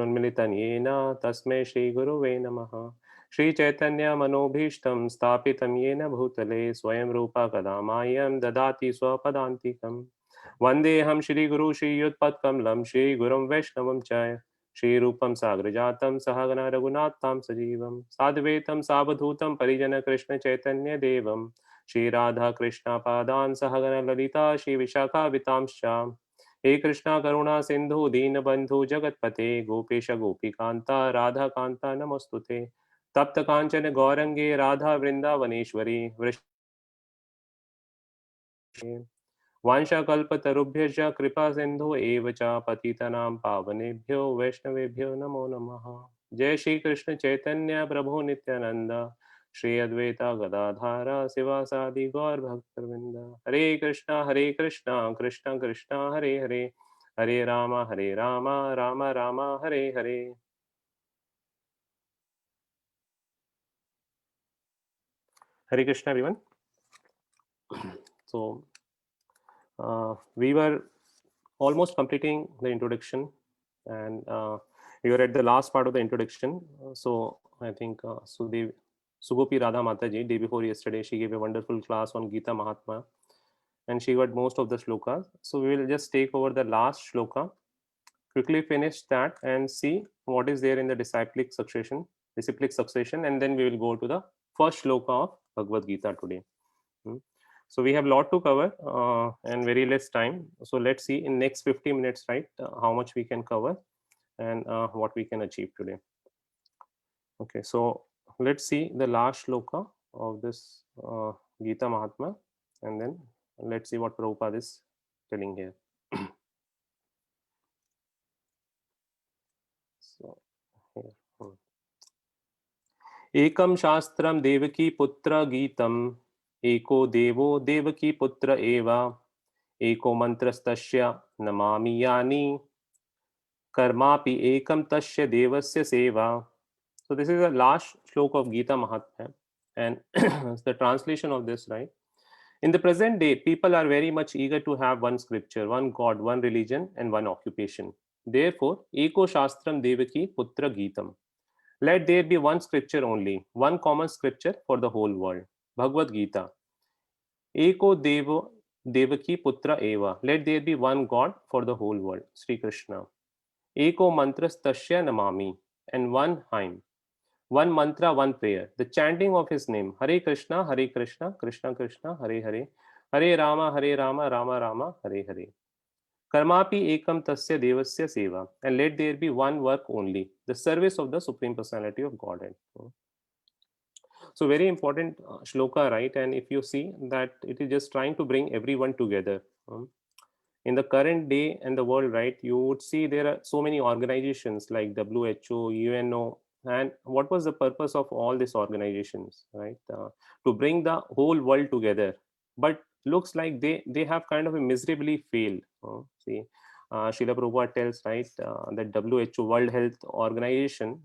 उन्मिलितं येन तस्मै श्रीगुरुवे नमः। श्रीचैतन्यमनोभीष्टं स्थापितं येन भूतले स्वयं रूपा कदा माह्यं ददाति स्वपदान्तिकं। वन्देऽहं श्रीगुरु श्रीयुत्पत्कमलं श्रीगुरुं वैष्णवं च श्रीरूपं साग्रजातं सहगण रघुनाथां सजीवं साद्वैतं सावधूतं परिजनकृष्णचैतन्यदेवं श्रीराधाकृष्णपादान् सहगण ललिता श्रीविशाखावितांश्च। हे कृष्णा करुणा सिंधु दीनबंधु जगतपते गोपेश गोपीकांता राधा कांता नमस्तुते। तप्त कांचन गौरंगे राधा वृंदावनेश्वरी वांशाकल्पतरुभ्यश्च कृपा सिंधु एव च पतितनां पावनेभ्यो वैष्णवेभ्यो नमो नमः। जय श्री कृष्ण चैतन्य प्रभु नित्यानंद श्री अद्वैता गदाधार शिवासादि गौर भक्तवृंद। हरे Krishna Krishna Krishna Hare Hare Hare Ram Ram Ram Hare Hare. Hare Krishna everyone. So we were almost completing the introduction, and we were at the last part of the introduction. So I think Sugopi Radha Mataji, day before yesterday, she gave a wonderful class on Gita Mahatma, and she got most of the shlokas. So we will just take over the last shloka, quickly finish that, and see what is there in the disciplic succession, and then we will go to the first shloka of Bhagavad Gita today. Hmm. So we have a lot to cover and very less time. So let's see in next 50 minutes, right, how much we can cover and what we can achieve today. Okay, so let's see the last shloka of this Gita Mahatma, and then let's see what Prabhupada is telling here. So here. एकं शास्त्रं देवकी पुत्र गीतम् एको देवो देवकी पुत्र एव एको मन्त्रस्तस्य नमामि यानि कर्मापि एकं तस्य devasya seva. So this is the last shloka of Gita Mahatmya, and the translation of this, right? In the present day, people are very much eager to have one scripture, one God, one religion, and one occupation. Therefore, eko shastram devaki putra gitam. Let there be one scripture only, one common scripture for the whole world. Bhagavad Gita. Eko devo devaki putra eva. Let there be one God for the whole world. Sri Krishna. Eko mantrastasya namami, and one hymn, one mantra, one prayer, the chanting of his name, Hare Krishna, Krishna Krishna, Hare Hare, Hare Rama, Rama Rama, Hare Hare. Karmapi ekam tasya devasya seva, and let there be one work only, the service of the Supreme Personality of Godhead. So very important shloka, right? And if you see that it is just trying to bring everyone together. In the current day and the world, right, you would see there are so many organizations like WHO, UNO, and what was the purpose of all these organizations, right? To bring the whole world together, but looks like they have kind of a miserably failed. See, Srila Prabhupada tells, right, that WHO, World Health Organization,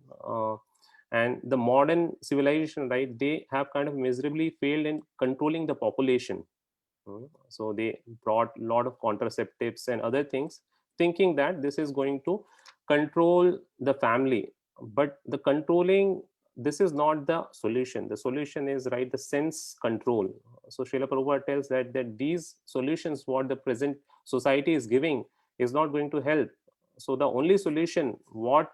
and the modern civilization, right, they have kind of miserably failed in controlling the population. So they brought a lot of contraceptives and other things, thinking that this is going to control the family. But the controlling, this is not the solution. The solution is, right, the sense control. So Srila Prabhupada tells that these solutions, what the present society is giving, is not going to help. So the only solution, what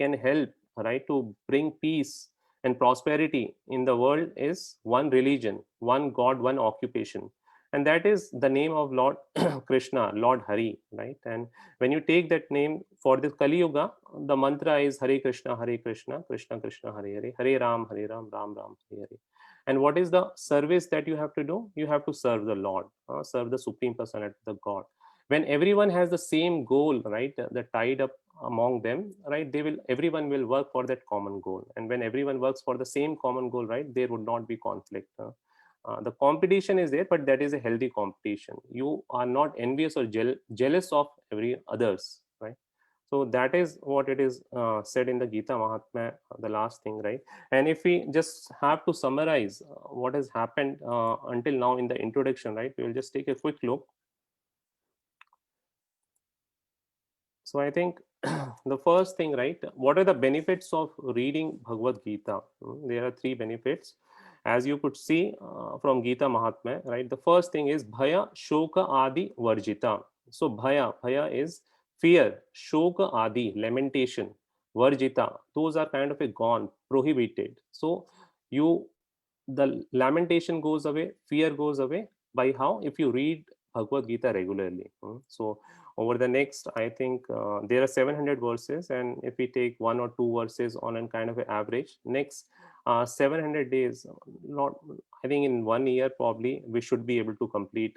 can help, right, to bring peace and prosperity in the world is one religion, one God, one occupation, and that is the name of Lord Krishna, Lord Hari, right? And when you take that name for this Kali Yuga, the mantra is Hare Krishna, Krishna Krishna, Hare Hare, Hare Ram, Ram Ram, Hare Hare. And what is the service that you have to do? You have to serve the Lord, serve the Supreme Personality, the God. When everyone has the same goal, right, the tied up among them, right, everyone will work for that common goal. And when everyone works for the same common goal, right, there would not be conflict. The competition is there, but that is a healthy competition. You are not envious or jealous of every others, right? So that is what it is said in the Gita Mahatma, the last thing, right? And if we just have to summarize what has happened until now in the introduction, right, we will just take a quick look. So I think the first thing, right? What are the benefits of reading Bhagavad Gita? There are three benefits, as you could see from Gita Mahatmya, right? The first thing is Bhaya Shoka Adi Varjita. So Bhaya is fear, Shoka Adi, lamentation, Varjita, those are kind of a gone, prohibited. So you, the lamentation goes away, fear goes away. By how? If you read Bhagavad Gita regularly. So over the next, I think there are 700 verses, and if we take one or two verses on a kind of an average, next 700 days, not, I think in 1 year probably we should be able to complete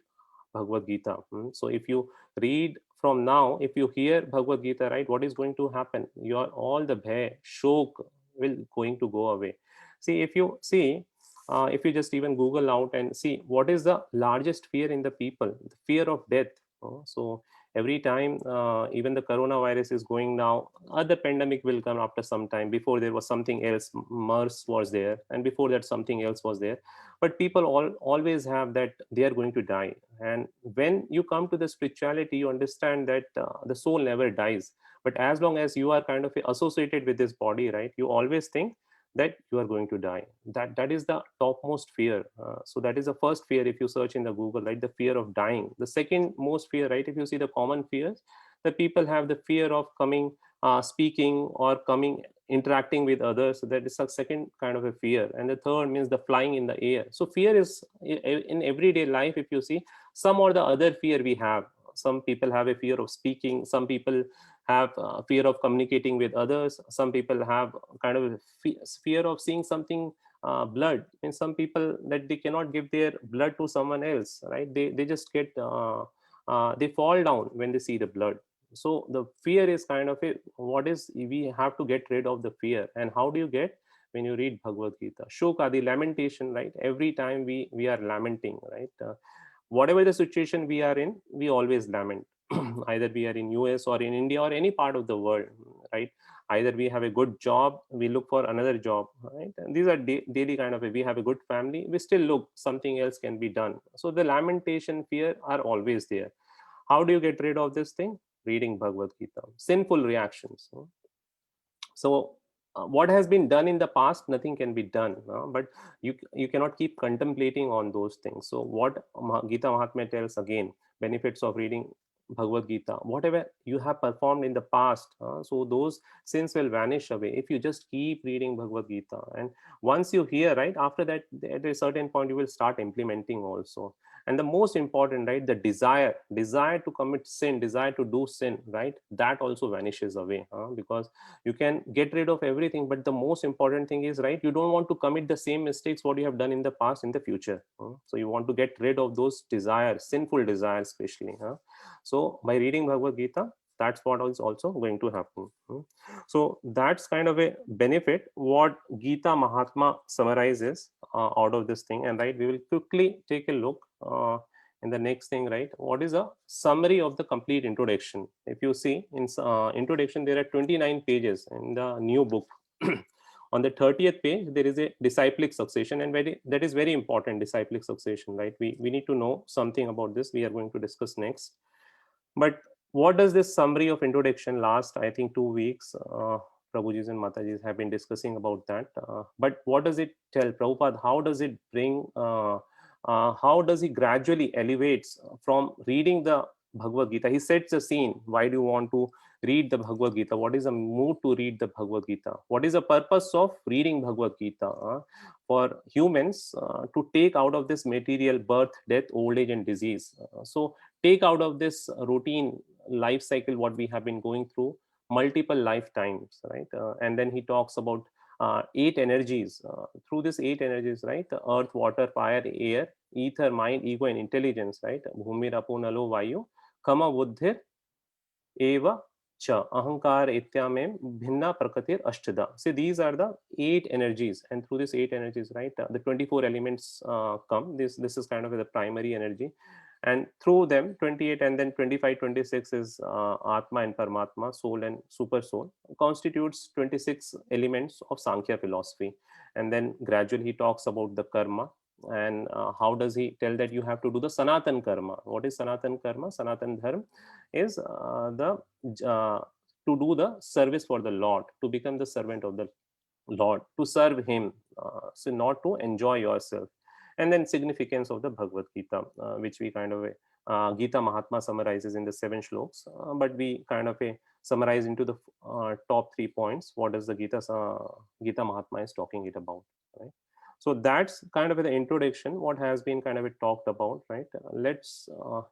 Bhagavad Gita. So if you read from now, if you hear Bhagavad Gita, right, what is going to happen? Your all the bhay, shok will going to go away. See, if you see, if you just even Google out and see what is the largest fear in the people, the fear of death. So every time, even the coronavirus is going now, other pandemic will come after some time. Before there was something else, MERS was there, and before that something else was there. But people always have that they are going to die. And when you come to the spirituality, you understand that the soul never dies. But as long as you are kind of associated with this body, right, you always think that you are going to die. That is the topmost fear. So that is the first fear. If you search in the Google, right, the fear of dying. The second most fear, right, if you see the common fears, the people have the fear of coming, speaking or coming, interacting with others. So that is a second kind of a fear. And the third means the flying in the air. So fear is in everyday life. If you see, some or the other fear we have. Some people have a fear of speaking, some people have fear of communicating with others, some people have kind of fear of seeing something, blood. And some people that they cannot give their blood to someone else, right? They just get they fall down when they see the blood. So the fear is kind of a, what is, we have to get rid of the fear. And how do you get? When you read Bhagavad Gita, shoka, the lamentation, right? Every time we are lamenting, right? Whatever the situation we are in, we always lament. Either we are in US or in India or any part of the world, right? Either we have a good job, we look for another job, right? And these are daily kind of a, we have a good family, we still look something else can be done. So the lamentation, fear are always there. How do you get rid of this thing? Reading Bhagavad Gita. Sinful reactions. So what has been done in the past, nothing can be done, but you cannot keep contemplating on those things. So what Gita Mahatmya tells again, benefits of reading Bhagavad Gita: whatever you have performed in the past, so those sins will vanish away if you just keep reading Bhagavad Gita. And once you hear, right, after that, at a certain point you will start implementing also. And the most important, right, the desire to commit sin, desire to do sin, right, that also vanishes away, because you can get rid of everything, but the most important thing is, right, you don't want to commit the same mistakes what you have done in the past in the future. So you want to get rid of those desires, sinful desires especially. So by reading Bhagavad Gita, that's what is also going to happen. So that's kind of a benefit what Gita Mahatma summarizes out of this thing. And right, we will quickly take a look in the next thing, right? What is a summary of the complete introduction? If you see in introduction, there are 29 pages in the new book. On the 30th page, there is a disciplic succession, and that is very important, disciplic succession, right? We need to know something about this. We are going to discuss next. But what does this summary of introduction last? I think 2 weeks. Prabhujis and Matajis have been discussing about that. But what does it tell? Prabhupada, how does it bring, how does he gradually elevates from reading the Bhagavad Gita? He sets the scene. Why do you want to read the Bhagavad Gita? What is the mood to read the Bhagavad Gita? What is the purpose of reading Bhagavad Gita? For humans to take out of this material birth, death, old age, and disease. So take out of this routine life cycle what we have been going through multiple lifetimes, right? And then he talks about 8 energies. Through these 8 energies, right? The earth, water, fire, air, ether, mind, ego, and intelligence, right? Bhumir, apo, nalo, vayu, kama, buddhir, eva, cha, ahankar, ityamem, bhinna, prakatir, ashtada. See, these are the 8 energies, and through these 8 energies, right, the 24 elements come. This is kind of the primary energy, and through them 28, and then 25, 26 is Atma and Paramatma, soul and super soul, constitutes 26 elements of Sankhya philosophy. And then gradually he talks about the karma, and how does he tell that you have to do the Sanatan karma? What is Sanatan karma? Sanatan dharma is the to do the service for the Lord, to become the servant of the Lord, to serve Him, so not to enjoy yourself. And then significance of the Bhagavad Gita, which we kind of Gita Mahatma summarizes in the 7 shloks, but we kind of summarize into the top 3 points. What does the Gita Mahatma is talking it about, right? So that's kind of the introduction, what has been kind of talked about, right? Let's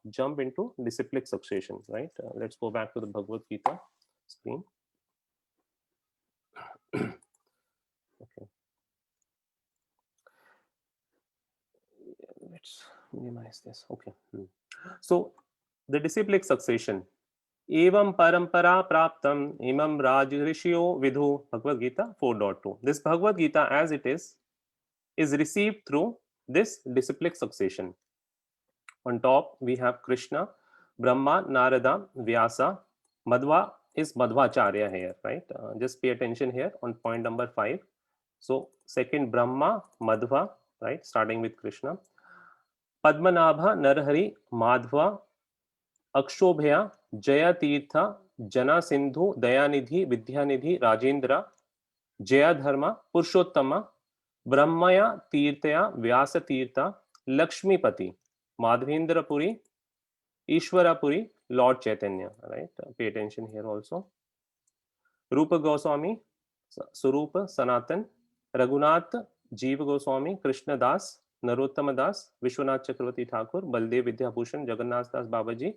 jump into disciplic succession, right? Let's go back to the Bhagavad Gita screen. Okay. Let's minimize this. Okay. So the disciplic succession. Evam parampara praptam imam raj rishyo vidhu, Bhagavad Gita 4.2. This Bhagavad Gita as it is received through this disciplic succession. On top we have Krishna, Brahma, Narada, Vyasa. Madhva is Madhvacharya here, right? Just pay attention here on point number 5. So second Brahma, Madhva, right? Starting with Krishna. Padmanabha, Narhari, Madhva, Akshobhya, Jayatirtha, Jana Sindhu, Dayanidhi, Vidyanidhi, Rajendra, Jayadharma, Purushottama, Brahmaya Tirthaya, Vyasa Tirtha, Lakshmipati, Madhvendrapuri, Ishwarapuri, Lord Chaitanya, right? Pay attention here also. Rupa Goswami, Surupa, Sanatan, Raghunath, Jeeva Goswami, Krishna Das, Narottama Das, Vishwanath Chakravarti Thakur, Baldev Vidyabhushan, Jagannath Das Babaji,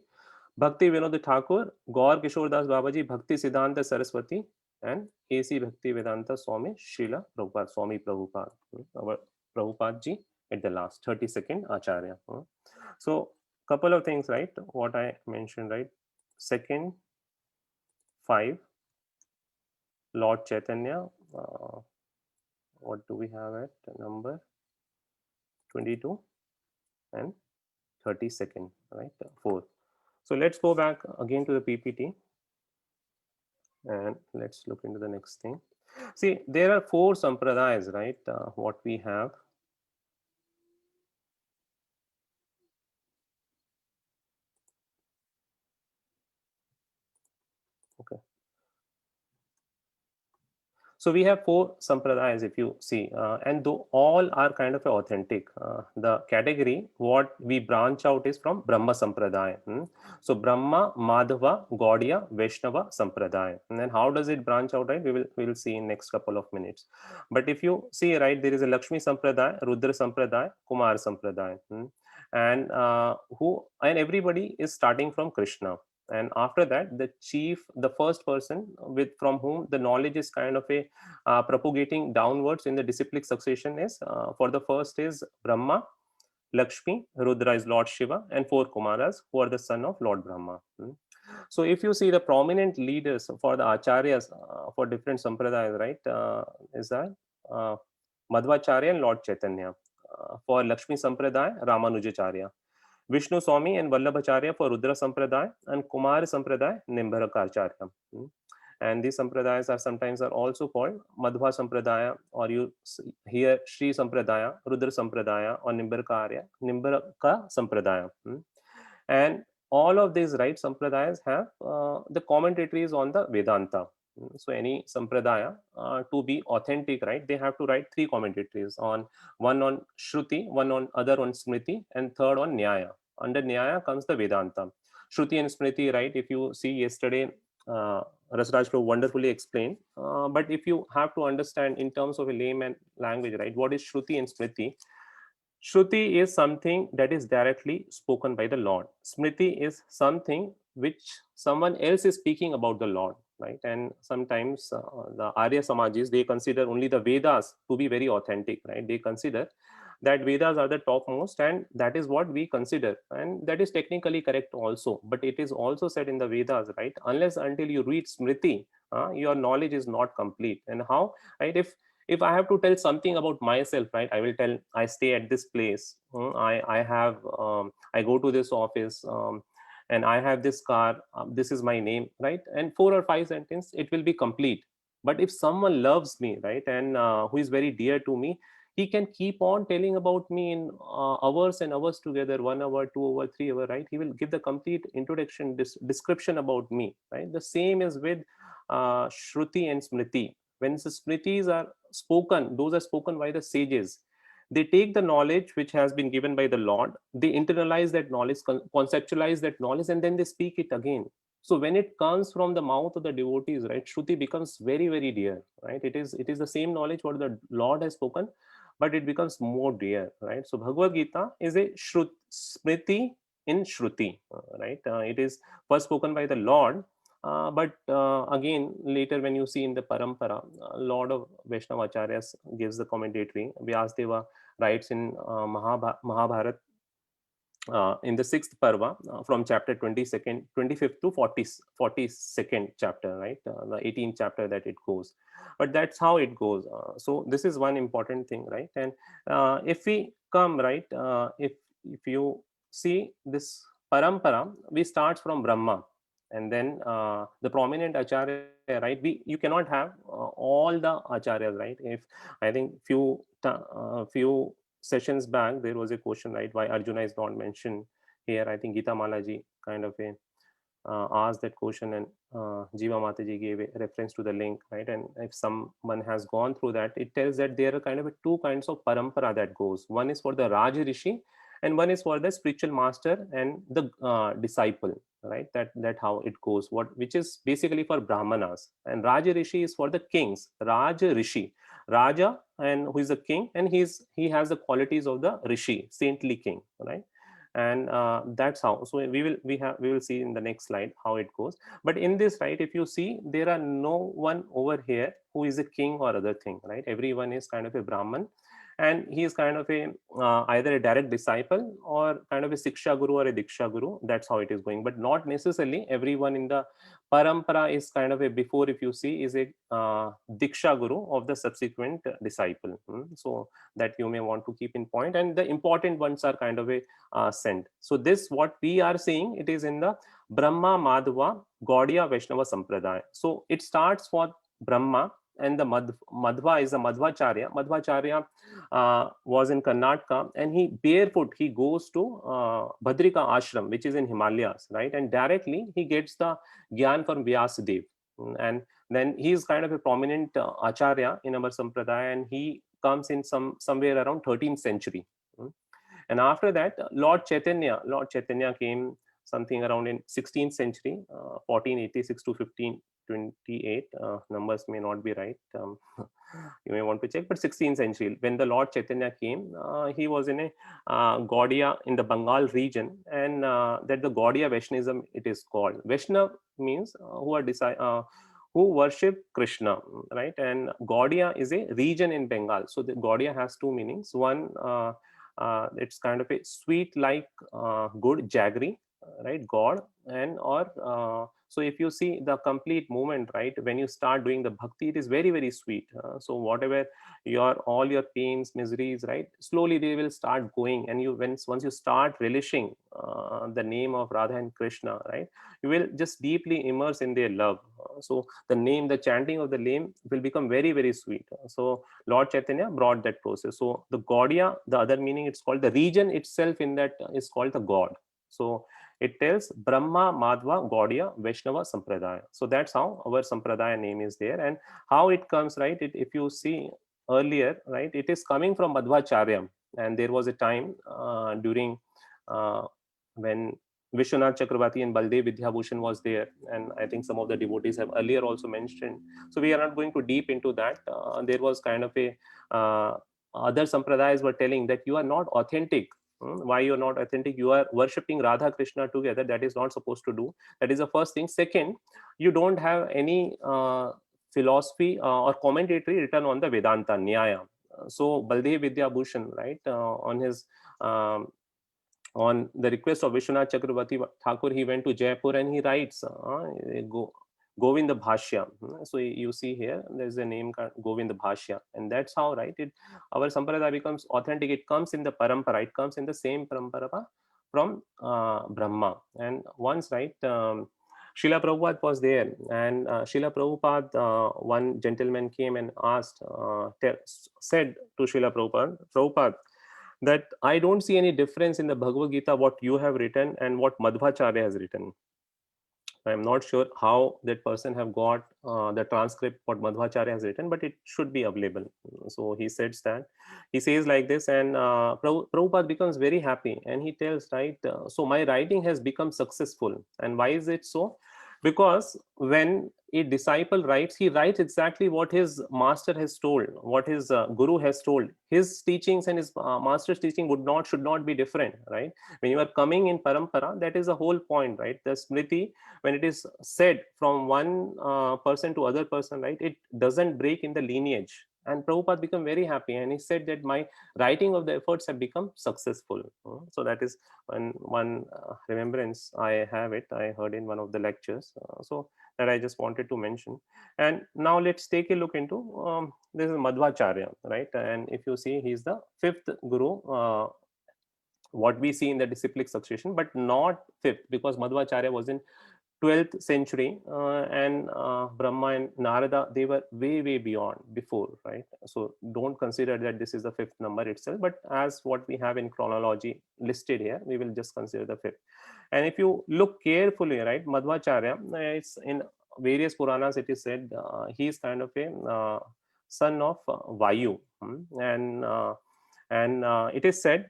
Bhakti Vinod Thakur, Gaur Kishore Das Babaji, Bhakti Siddhanta Saraswati, and A.C. Bhakti Vedanta Swami Srila Prabhupada, Swami Prabhupada, our Prabhupada ji at the last, 32nd Acharya. So, couple of things, right? What I mentioned, right? Second, 5, Lord Chaitanya. What do we have at number 22 and 32nd, right? 4. So let's go back again to the PPT and let's look into the next thing. See, there are 4 sampradayas, right? What we have. Okay. So we have 4 sampradayas, if you see, and though all are kind of authentic, the category what we branch out is from Brahma Sampradaya. So Brahma, Madhava, Gaudiya, Vaishnava Sampradaya. And then how does it branch out, right? We will see in next couple of minutes. But if you see, right, there is a Lakshmi Sampradaya, Rudra Sampradaya, Kumar Sampradaya, and everybody is starting from Krishna. And after that, the first person from whom the knowledge is kind of propagating downwards in the disciplic succession is, for the first is Brahma, Lakshmi, Rudra is Lord Shiva, and 4 Kumaras who are the son of Lord Brahma. So if you see the prominent leaders for the acharyas for different sampradayas, right, is that Madhvacharya and Lord Chaitanya. For Lakshmi Sampradaya, Ramanujacharya. Vishnu Swami and Vallabhacharya for Rudra Sampradaya, and Kumar Sampradaya, Nimbharakaracharya. And these sampradayas are sometimes are also called Madhva Sampradaya, or you hear Shri Sampradaya, Rudra Sampradaya, or Nimbharakarya, Nimbharaka Sampradaya. And all of these, right, sampradayas have the commentaries on the Vedanta. So any sampradaya to be authentic, right, they have to write 3 commentaries, one on Shruti, one on other on Smriti, and third on Nyaya. Under Nyaya comes the Vedanta. Shruti and Smriti, right, if you see yesterday, Rasraj Prabhu wonderfully explained. But if you have to understand in terms of a layman language, right, what is Shruti and Smriti? Shruti is something that is directly spoken by the Lord. Smriti is something which someone else is speaking about the Lord, right? And sometimes the Arya Samajis, they consider only the Vedas to be very authentic, right? They consider that Vedas are the topmost, and that is what we consider, and that is technically correct also. But it is also said in the Vedas, right? Unless until you read Smriti, your knowledge is not complete. And how, right? If I have to tell something about myself, right, I will tell I stay at this place, I have I go to this office, and I have this car, this is my name, right? And 4 or 5 sentences, it will be complete. But if someone loves me, right, and who is very dear to me, he can keep on telling about me in hours and hours together, 1 hour, 2 hour, 3 hour, right? He will give the complete introduction, description about me, right? The same is with Shruti and Smriti. When the Smritis are spoken, those are spoken by the sages. They take the knowledge which has been given by the Lord, they internalize that knowledge, conceptualize that knowledge, and then they speak it again. So when it comes from the mouth of the devotees, right, Shruti becomes very, very dear, right? It is the same knowledge what the Lord has spoken, but it becomes more dear, right? So Bhagavad Gita is a Smriti in Shruti, right? It is first spoken by the Lord, but again, later when you see in the Parampara, a lot of Vaishnava Acharyas gives the commentary. Vyasdeva writes in Mahabharata in the sixth parva from chapter 22nd, 25th to 42nd chapter, right? The 18th chapter that it goes. But that's how it goes. So this is one important thing, right? And if we come, right, if you see this parampara, we start from Brahma. And then the prominent acharya, right? You cannot have all the acharyas, right? If I think few sessions back there was a question, right, why Arjuna is not mentioned here. I think Gita Malaji kind of asked that question, and Jiva Mataji gave a reference to the link, right? And if someone has gone through that, it tells that there are kind of two kinds of parampara that goes. One is for the Raj Rishi, and one is for the spiritual master and the disciple, right? That how it goes. Which is basically for Brahmanas, and Raj Rishi is for the kings. Raj Rishi, Raja, and who is the king, and he has the qualities of the Rishi, saintly king, right? And that's how. So we will see in the next slide how it goes. But in this, right, if you see, there are no one over here who is a king or other thing, right? Everyone is kind of a Brahman, and he is kind of a either a direct disciple or kind of a Siksha Guru or a Diksha Guru. That's how it is going, but not necessarily everyone in the parampara is kind of a, before, if you see, is a Diksha Guru of the subsequent disciple. So that you may want to keep in point, and the important ones are kind of a sent. So this what we are seeing, it is in the Brahma Madhva Gaudiya Vaishnava Sampradaya. So it starts for Brahma, and the Madhva is the Madhvacharya. Madhvacharya was in Karnataka, and he barefoot he goes to Bhadrika Ashram, which is in Himalayas, right? And directly he gets the Gyan from Vyasadev. And then he is kind of a prominent acharya in our sampradaya, and he comes in somewhere around 13th century. And after that, Lord Chaitanya came something around in 16th century, 1486 to 1528. Numbers may not be right. You may want to check, but 16th century, when the Lord Chaitanya came, he was in a Gaudiya in the Bengal region, and that the Gaudiya Vaishnavism it is called. Vaishnav means who worship Krishna, right? And Gaudiya is a region in Bengal. So the Gaudiya has two meanings. One, it's kind of a sweet like good jaggery, right? God, and or so if you see the complete movement, right, when you start doing the bhakti, it is very, very sweet. So whatever all your pains, miseries, right, slowly they will start going, and once you start relishing the name of Radha and Krishna, right, you will just deeply immerse in their love. So the chanting of the name will become very, very sweet. So Lord Chaitanya brought that process. So the Gaudiya, the other meaning, it's called the region itself in that is called the God. So it tells Brahma Madhva Gaudiya Vaishnava Sampradaya. So that's how our Sampradaya name is there, and how it comes, right? If you see earlier, right, it is coming from Madhvacharya, and there was a time during when Vishwanath Chakravarti and Baldev Vidyabhushan was there, and I think some of the devotees have earlier also mentioned. So we are not going to deep into that. There was kind of a other sampradayas were telling that you are not authentic. Why you're not authentic? You are worshipping Radha Krishna together. That is not supposed to do. That is the first thing. Second, you don't have any philosophy or commentary written on the Vedanta Nyaya. So Baldev Vidyabhushan, right, on his on the request of Vishwanath Chakravarti Thakur, he went to Jaipur and he writes Govinda Bhashya. So you see here, there's a name called Govinda Bhashya, and that's how, right, our sampradaya becomes authentic. It comes in the parampara. It comes in the same parampara from Brahma. And once, right, Srila Prabhupada was there, and Srila Prabhupada, one gentleman came and asked, said to Srila Prabhupada, that I don't see any difference in the Bhagavad Gita, what you have written and what Madhvacharya has written, I'm not sure how that person have got the transcript what Madhvacharya has written, but it should be available. So he says that, he says like this, and Prabhupada becomes very happy, and he tells, right, so my writing has become successful. And why is it so? Because when a disciple writes, he writes exactly what his master has told, what his guru has told. His teachings and his master's teaching should not be different, right? When you are coming in parampara, that is the whole point, right? The smriti, when it is said from one person to other person, right, it doesn't break in the lineage. And Prabhupada became very happy, and he said that my writing of the efforts have become successful. So that is one remembrance I have it. I heard in one of the lectures. So that I just wanted to mention. And now let's take a look into this is Madhvacharya, right? And if you see, he's the fifth guru. What we see in the disciplic succession, but not fifth, because Madhvacharya was in 12th century, and Brahma and Narada, they were way beyond before, right? So don't consider that this is the fifth number itself, but as what we have in chronology listed here, we will just consider the fifth. And if you look carefully, right, Madhvacharya, it's in various Puranas it is said he is kind of a son of Vayu, and it is said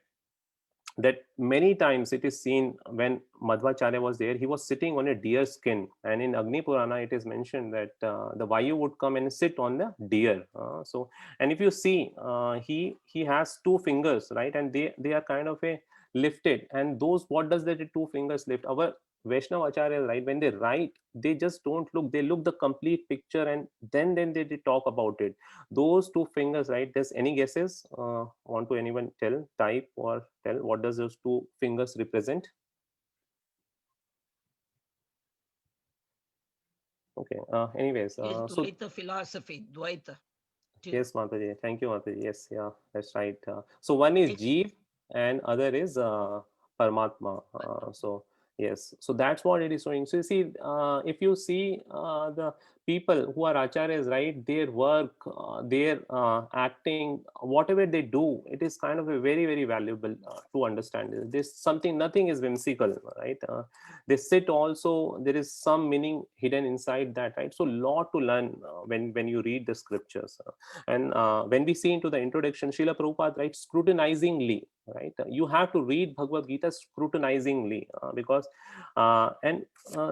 that many times it is seen when Madhvacharya was there, he was sitting on a deer skin, and in Agni Purana it is mentioned that the Vayu would come and sit on the deer. So, and if you see, he has two fingers, right, and they are kind of a lifted, and those, what does that two fingers lift? Our Vaishnava Acharya, right, when they write, they just don't look, they look the complete picture, and then they talk about it. Those two fingers, right, there's any guesses? Want to anyone tell, type or tell what does those two fingers represent? Okay, anyways, Yes, so Dvaita philosophy, Dvaita. yes, Mataji, thank you, Mataji. Yes, yeah, that's right. So one is It's Jeev and other is Paramatma. So yes, so that's what it is showing. So you see, if you see the people who are acharyas, right, their work, their acting, whatever they do, it is kind of a very valuable to understand. There's something, nothing is whimsical, right? They sit also, there is some meaning hidden inside that, right? So lot to learn when you read the scriptures. And when we see into the introduction, Srila Prabhupada writes scrutinizingly, right? You have to read Bhagavad Gita scrutinizingly, because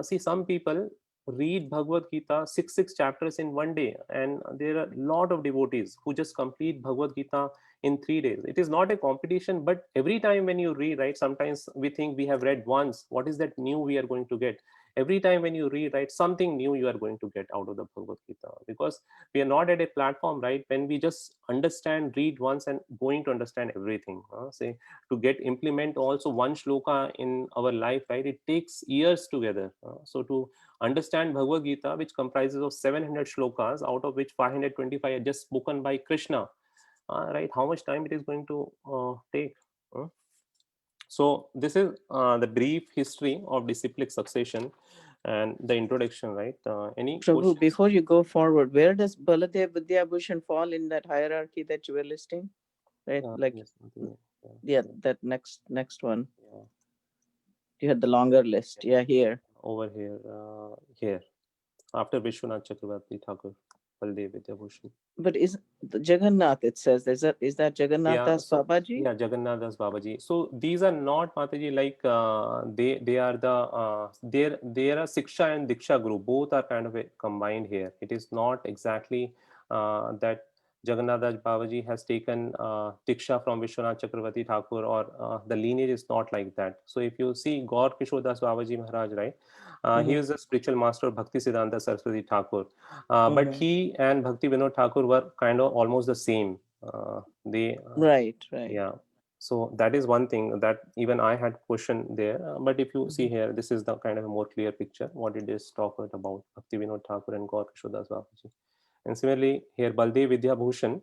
see, some people read Bhagavad Gita six chapters in one day, and there are a lot of devotees who just complete Bhagavad Gita in 3 days. It is not a competition, but every time when you read, right, sometimes we think we have read once, what is that new we are going to get? Every time when you read, right, something new you are going to get out of the Bhagavad Gita, because we are not at a platform, right, when we just understand, read once and going to understand everything. Say, to get implement also one shloka in our life, right, it takes years together. So to understand Bhagavad Gita, which comprises of 700 shlokas, out of which 525 are just spoken by Krishna, right, how much time it is going to take? So this is the brief history of disciplic succession and the introduction, right? Any Prabhu, questions? before you go forward, where does Baladev Vidyabhushan fall in that hierarchy that you were listing? Right, like, Yes, Mataji. Yeah, yeah, yeah, that next one. yeah. You had the longer list. Yes, Yeah, here. over here, here, after Vishwanath Chakravarti Thakur, Baldev Vidyabhushan. But is the Jagannath? It says is that Jagannath Yeah, Das so Babaji? yeah, Jagannath Das Babaji. So these are not, Mataji, like they are the they are a Siksha and Diksha group. Both are kind of combined here. It is not exactly that Jagannath Das Babaji has taken Diksha from Vishwanath Chakravarti Thakur, or the lineage is not like that. So if you see Gaur Kishore Das Babaji Maharaj, right, he Mm-hmm. was a spiritual master of Bhakti Siddhanta Saraswati Thakur, but Mm-hmm. he and Bhakti Vinod Thakur were kind of almost the same. They Right, right. Yeah, so that is one thing that even I had question there, but if you Mm-hmm. see here, this is the kind of a more clear picture what it is talking about Bhakti Vinod Thakur and Gaur Kishore Das Babaji. And similarly here Baldev Vidya Bhushan,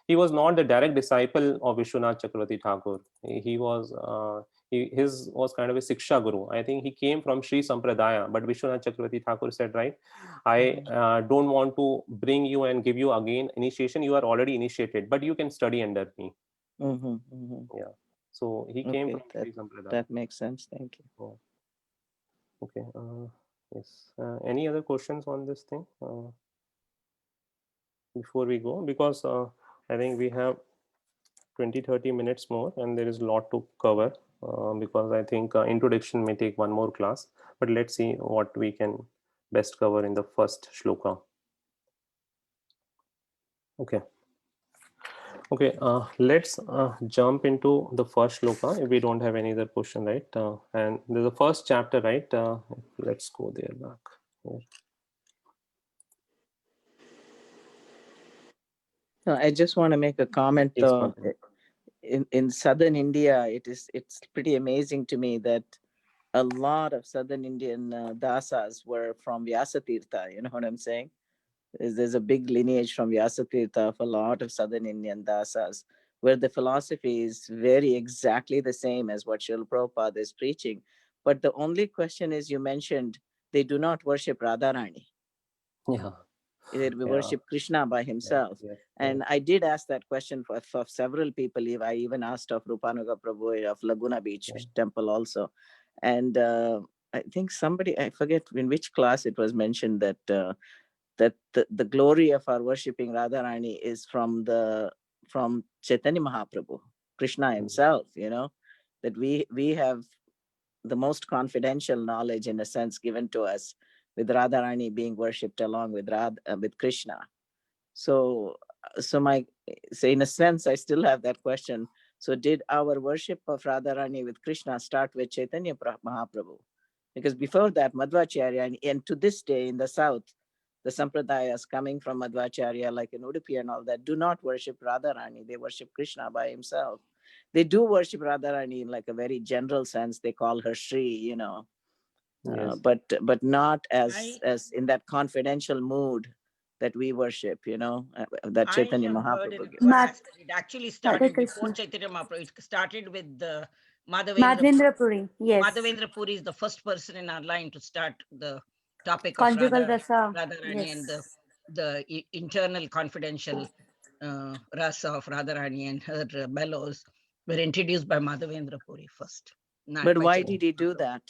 he was not the direct disciple of Vishwanath Chakravarti Thakur. He was his was kind of a Siksha Guru. I think he came from Sri Sampradaya, but Vishwanath Chakravarti Thakur said, right, I Mm-hmm. don't want to bring you and give you again initiation. You are already initiated, but you can study under me. Mm-hmm. Mm-hmm. Yeah. So he came Okay, from that Sri Sampradaya. that makes sense. Thank you. Oh, okay. Yes. Any other questions on this thing before we go? Because I think we have 20-30 minutes more and there is a lot to cover because I think introduction may take one more class, but let's see what we can best cover in the first shloka. Okay. Okay, let's jump into the first shloka if we don't have any other question, right? And there's the first chapter, right? Let's go there back. Here. No, I just want to make a comment. Yes, Mataji. In southern India, it's pretty amazing to me that a lot of southern Indian dasas were from Vyasatirtha. You know what I'm saying? There's a big lineage from Vyasatirtha of a lot of southern Indian dasas, where the philosophy is very exactly the same as what Srila Prabhupada is preaching. But the only question is, you mentioned they do not worship Radharani. Yeah. They worship Krishna by himself. Yes, And I did ask that question for several people. I even asked of Rupanuga Prabhu of Laguna Beach Temple also. And I think somebody, I forget in which class it was mentioned that that the glory of our worshipping Radharani is from Chaitanya Mahaprabhu, Krishna himself, you know, that we have the most confidential knowledge in a sense given to us, with Radharani being worshipped along with with Krishna. So in a sense, I still have that question. So did our worship of Radharani with Krishna start with Chaitanya Mahaprabhu? Because before that, Madhvacharya, and to this day in the South, the sampradayas coming from Madhvacharya, like in Udupi and all that, do not worship Radharani. They worship Krishna by himself. They do worship Radharani in like a very general sense. They call her Shri, you know, yes. but not as in that confidential mood that we worship, you know, that Chaitanya Mahaprabhu gives. It actually started before Chaitanya Mahaprabhu. It started with the Madhavendra Puri. Yes. Madhavendra Puri is the first person in our line to start the topic Conjugal of rasa. Radharani, Yes. and the internal confidential rasa of Radharani and her bellows were introduced by Madhavendra Puri first. But why did he do that?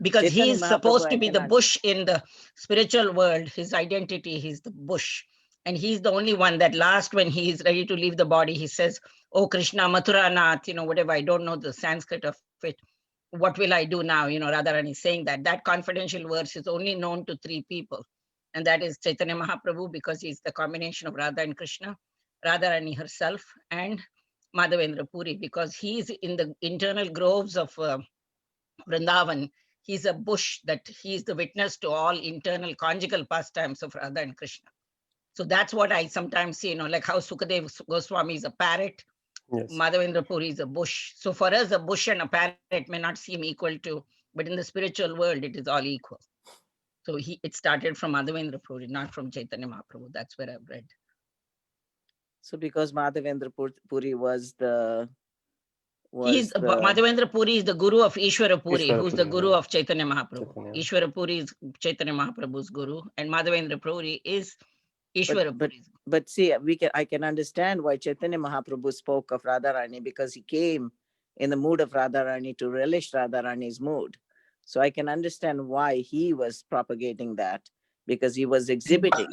Because Chaitanya he is Mahaprabhu, supposed to I be the cannot- bush in the spiritual world. His identity, he's the bush. And he's the only one that last, when he is ready to leave the body, he says, "Oh Krishna, Mathura Nath," you know, whatever, I don't know the Sanskrit of it. What will I do now? You know, Radharani saying that. That confidential verse is only known to three people. And that is Chaitanya Mahaprabhu, because he's the combination of Radha and Krishna, Radharani herself, and Madhavendra Puri, because he's in the internal groves of Vrindavan. He's a bush, that he's the witness to all internal conjugal pastimes of Radha and Krishna. So that's what I sometimes see, you know, like how Sukadeva Goswami is a parrot, Yes. Madhavendra Puri is a bush. So for us, a bush and a parrot may not seem equal to, but in the spiritual world, it is all equal. So it started from Madhavendra Puri, not from Chaitanya Mahaprabhu. That's where I've read. So because Madhavendra Puri was Madhavendra Puri is the guru of Ishwara Puri, who's the guru of Chaitanya Mahaprabhu. Chaitanya. Ishwara Puri is Chaitanya Mahaprabhu's guru, and Madhavendra Puri is Ishwara Puri's. But see, I can understand why Chaitanya Mahaprabhu spoke of Radharani, because he came in the mood of Radharani to relish Radharani's mood. So I can understand why he was propagating that, because he was exhibiting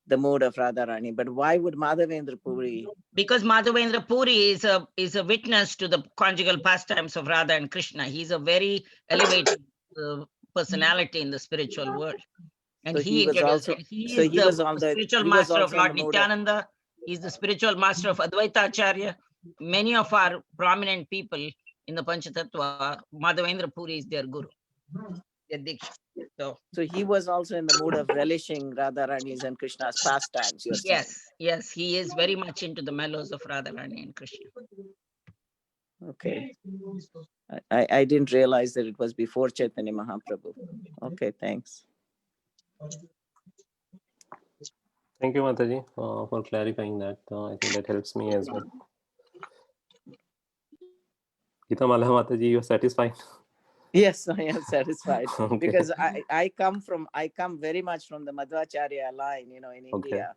the mood of Radharani. But why would Madhavendra Puri? Because Madhavendra Puri is a witness to the conjugal pastimes of Radha and Krishna. He's a very elevated personality in the spiritual world. And So he was introduced also- it. He so is he the was on the- spiritual he was master of also in Lord the mood of- Nityananda. He's the spiritual master of Advaita Acharya. Many of our prominent people in the Panchatattva, Madhavendra Puri is their guru, their diksha. So he was also in the mood of relishing Radharani's and Krishna's pastimes, you're saying? Yes, he is very much into the mellows of Radharani and Krishna. Okay. I didn't realize that it was before Chaitanya Mahaprabhu. Okay, thanks. Thank you, Mataji, for clarifying that. I think that helps me as well. Gita Mala Mataji, you're satisfied? Yes, I am satisfied. Okay. Because I come very much from the Madhvacharya line, you know, in India.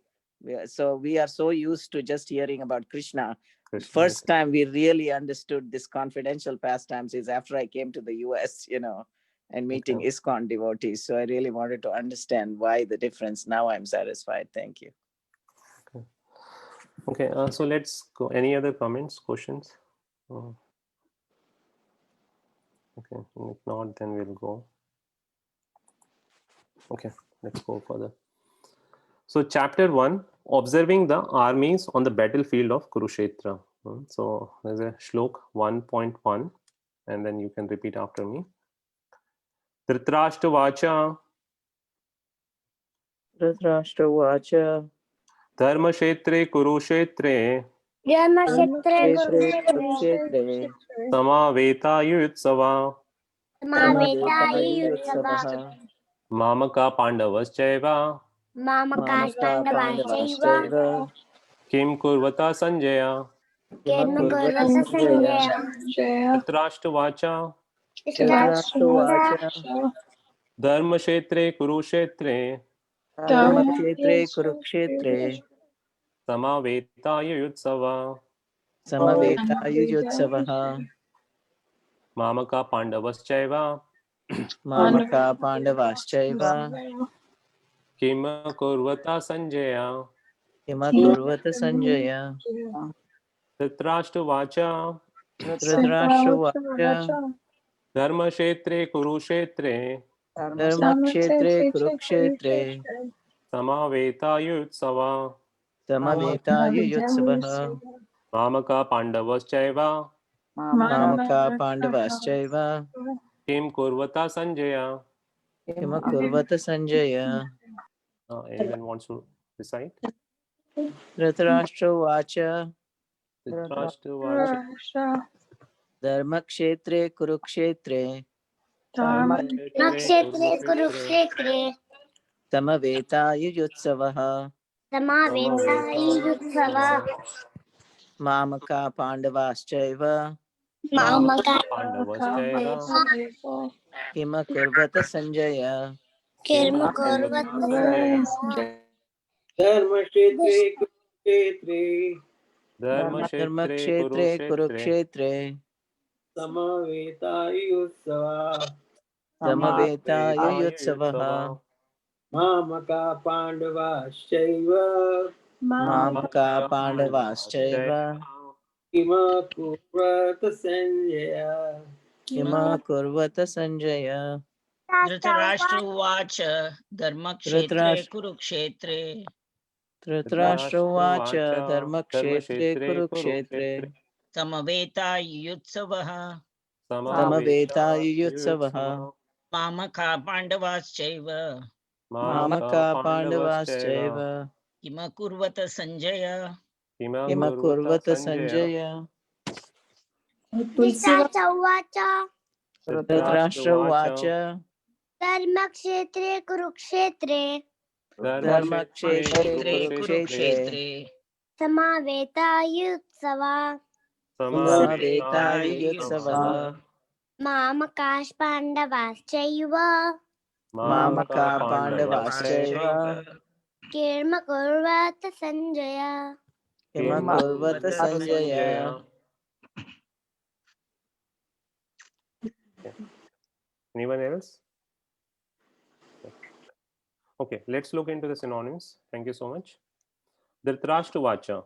So we are so used to just hearing about Krishna. First time we really understood this confidential pastimes is after I came to the US, you know, and meeting Okay. ISKCON devotees. So I really wanted to understand why the difference. Now I'm satisfied. Thank you. Okay, so let's go. Any other comments, questions? Okay, if not, then we'll go. Okay, let's go further. So, chapter 1, observing the armies on the battlefield of Kurukshetra. So, there's a shlok 1.1, and then you can repeat after me. Dhritarashtra vacha Dhritarashtra vacha dharma kshetre kurukshetre Kurukshetre samaveta yutsava Samaveta mamaka pandavaschaiva Mamaka Pandavaschaiva kim kurvata sanjaya Kim Kurvata Sanjaya Dhritarashtra vacha Dhritarashtra vacha dharma kshetre kurukshetre Dharmakshetre Kurukshetre samaveta yutsava Samaveta Yujutsavaha mamaka pandavaschaiva Mamaka Pandavaschaiva kim kurvata sanjaya Kima Kurvata Sanjaya Dhritarashtra vacha Dhritarashtra vacha dharma kshetre kurukshetre Dharmakshetre Kurukshetre samaveta yutsava Samaveta Yujutsavaha mamaka pandavaschaiva Mamaka Pandavaschaiva kim kurvata sanjaya. Kima Kurvata Sanjaya Anyone wants to recite? Dhritarashtra vacha Dhritarashtra vacha Dharmakshetre Kurukshetre Dharmakshetre Kurukshetre Samaveta Yujutsavaha Samaveta Yutsava Mamaka Pandavaschaiva Mamaka pandavaschaiva Kima Kurvata Sanjaya Kirma Kurvat Dharmakshetre Kurukshetre Dharmakshetre Kurukshetre Samaveta Yutsava Samaveta Yujutsavaha Mamaka Pandavaschaiva Mamaka Pandavaschaiva Kima Kurvata Sanjaya Kima Kurvata Sanjaya Dhritarashtra Uvacha Dharmakshetre Kurukshetre Dhritarashtra vacha Dharmakshetre Kurukshetre Samaveta Yutsavaha Samaveta Yujutsavaha Mamaka Pandavaschaiva Mamaka Pandavaschaiva Ima Kurvata Sanjaya Kima Kurvata Sanjaya Uvacha Dhritarashtra vacha Dharmakshetre Kurukshetre Dharmakshetre Kurukshetre Samaveta Yutsava Samaveta Yujutsavaha Mamakash Pandavaschaiva Mamaka Pandavaschaiva Kirma Kurvat Sanjaya Kima Kurvata Sanjaya Anyone else? Okay, let's look into the synonyms. Thank you so much. Dhritarashtra vacha.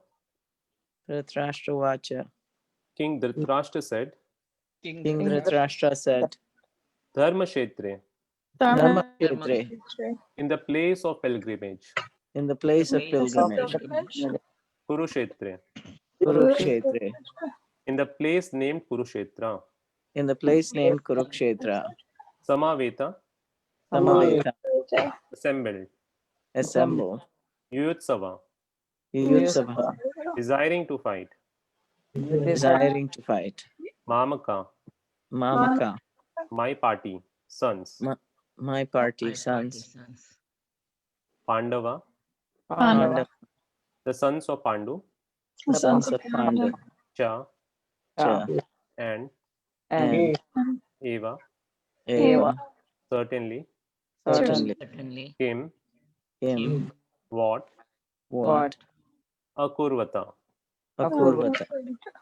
Dhritarashtra vacha King Dhritarashtra said, King Dhritarashtra said Dharma kshetre, Dharmakshetre in the place of pilgrimage. in the place of pilgrimage Kurukshetre, Kurukshetre in the place named Kurukshetra. in the place named Kurukshetra Samaveta, Samaveta assembled. assemble Yutsava, Yujutsavaha desiring to fight. desiring to fight Mamaka, Mamaka my party, sons. my party sons Pandava, Pandava the sons of Pandu. sons of Pandu Cha, Cha and and Eva, Eva certainly. certainly Kim, Kim what, Akurvata, Akurvata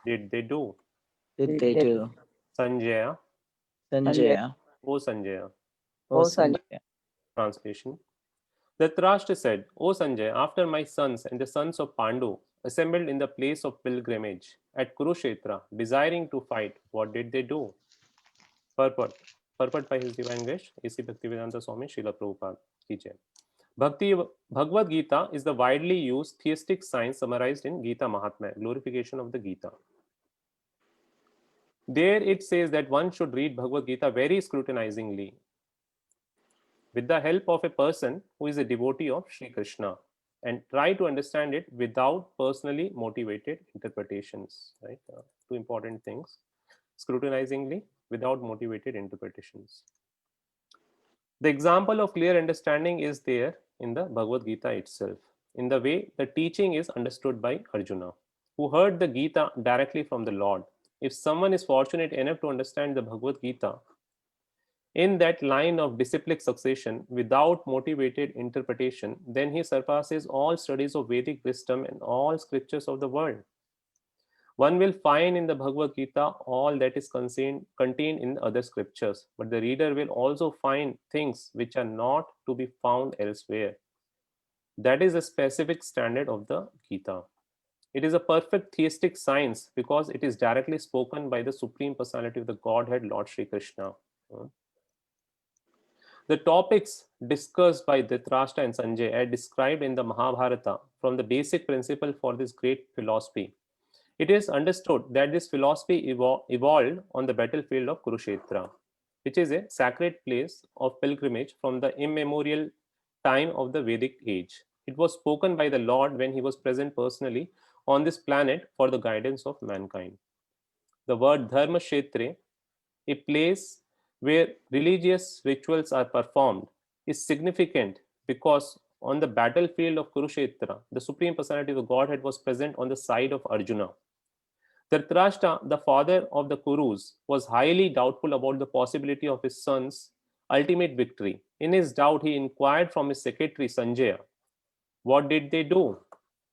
did they do? did they do Sanjaya, Sanjaya O Sanjaya, Oh, Sanjay. Sanjay. Translation. Dhritarashtra said, O Sanjay, after my sons and the sons of Pandu assembled in the place of pilgrimage at Kurukshetra, desiring to fight, what did they do? Purport. Purport by His Divine Grace, A.C. Bhaktivedanta Swami Srila Prabhupada ki jai. Bhagavad Gita is the widely used theistic science summarized in Gita Mahatmya, glorification of the Gita. There it says that one should read Bhagavad Gita very scrutinizingly with the help of a person who is a devotee of Sri Krishna and try to understand it without personally motivated interpretations. Right? Two important things. Scrutinizingly without motivated interpretations. The example of clear understanding is there in the Bhagavad Gita itself, in the way the teaching is understood by Arjuna, who heard the Gita directly from the Lord. If someone is fortunate enough to understand the Bhagavad Gita in that line of disciplic succession without motivated interpretation, then he surpasses all studies of Vedic wisdom and all scriptures of the world. One will find in the Bhagavad Gita all that is contained in other scriptures, but the reader will also find things which are not to be found elsewhere. That is a specific standard of the Gita. It is a perfect theistic science because it is directly spoken by the Supreme Personality of the Godhead, Lord Sri Krishna. The topics discussed by Dhritarashtra and Sanjay are described in the Mahabharata from the basic principle for this great philosophy. It is understood that this philosophy evolved on the battlefield of Kurukshetra, which is a sacred place of pilgrimage from the immemorial time of the Vedic age. It was spoken by the Lord when he was present personally on this planet for the guidance of mankind. The word Dharma Kshetre, a place where religious rituals are performed, is significant because on the battlefield of Kurukshetra, the Supreme Personality of the Godhead was present on the side of Arjuna. Dhritarashtra, the father of the Kurus, was highly doubtful about the possibility of his son's ultimate victory. In his doubt, he inquired from his secretary Sanjaya, what did they do?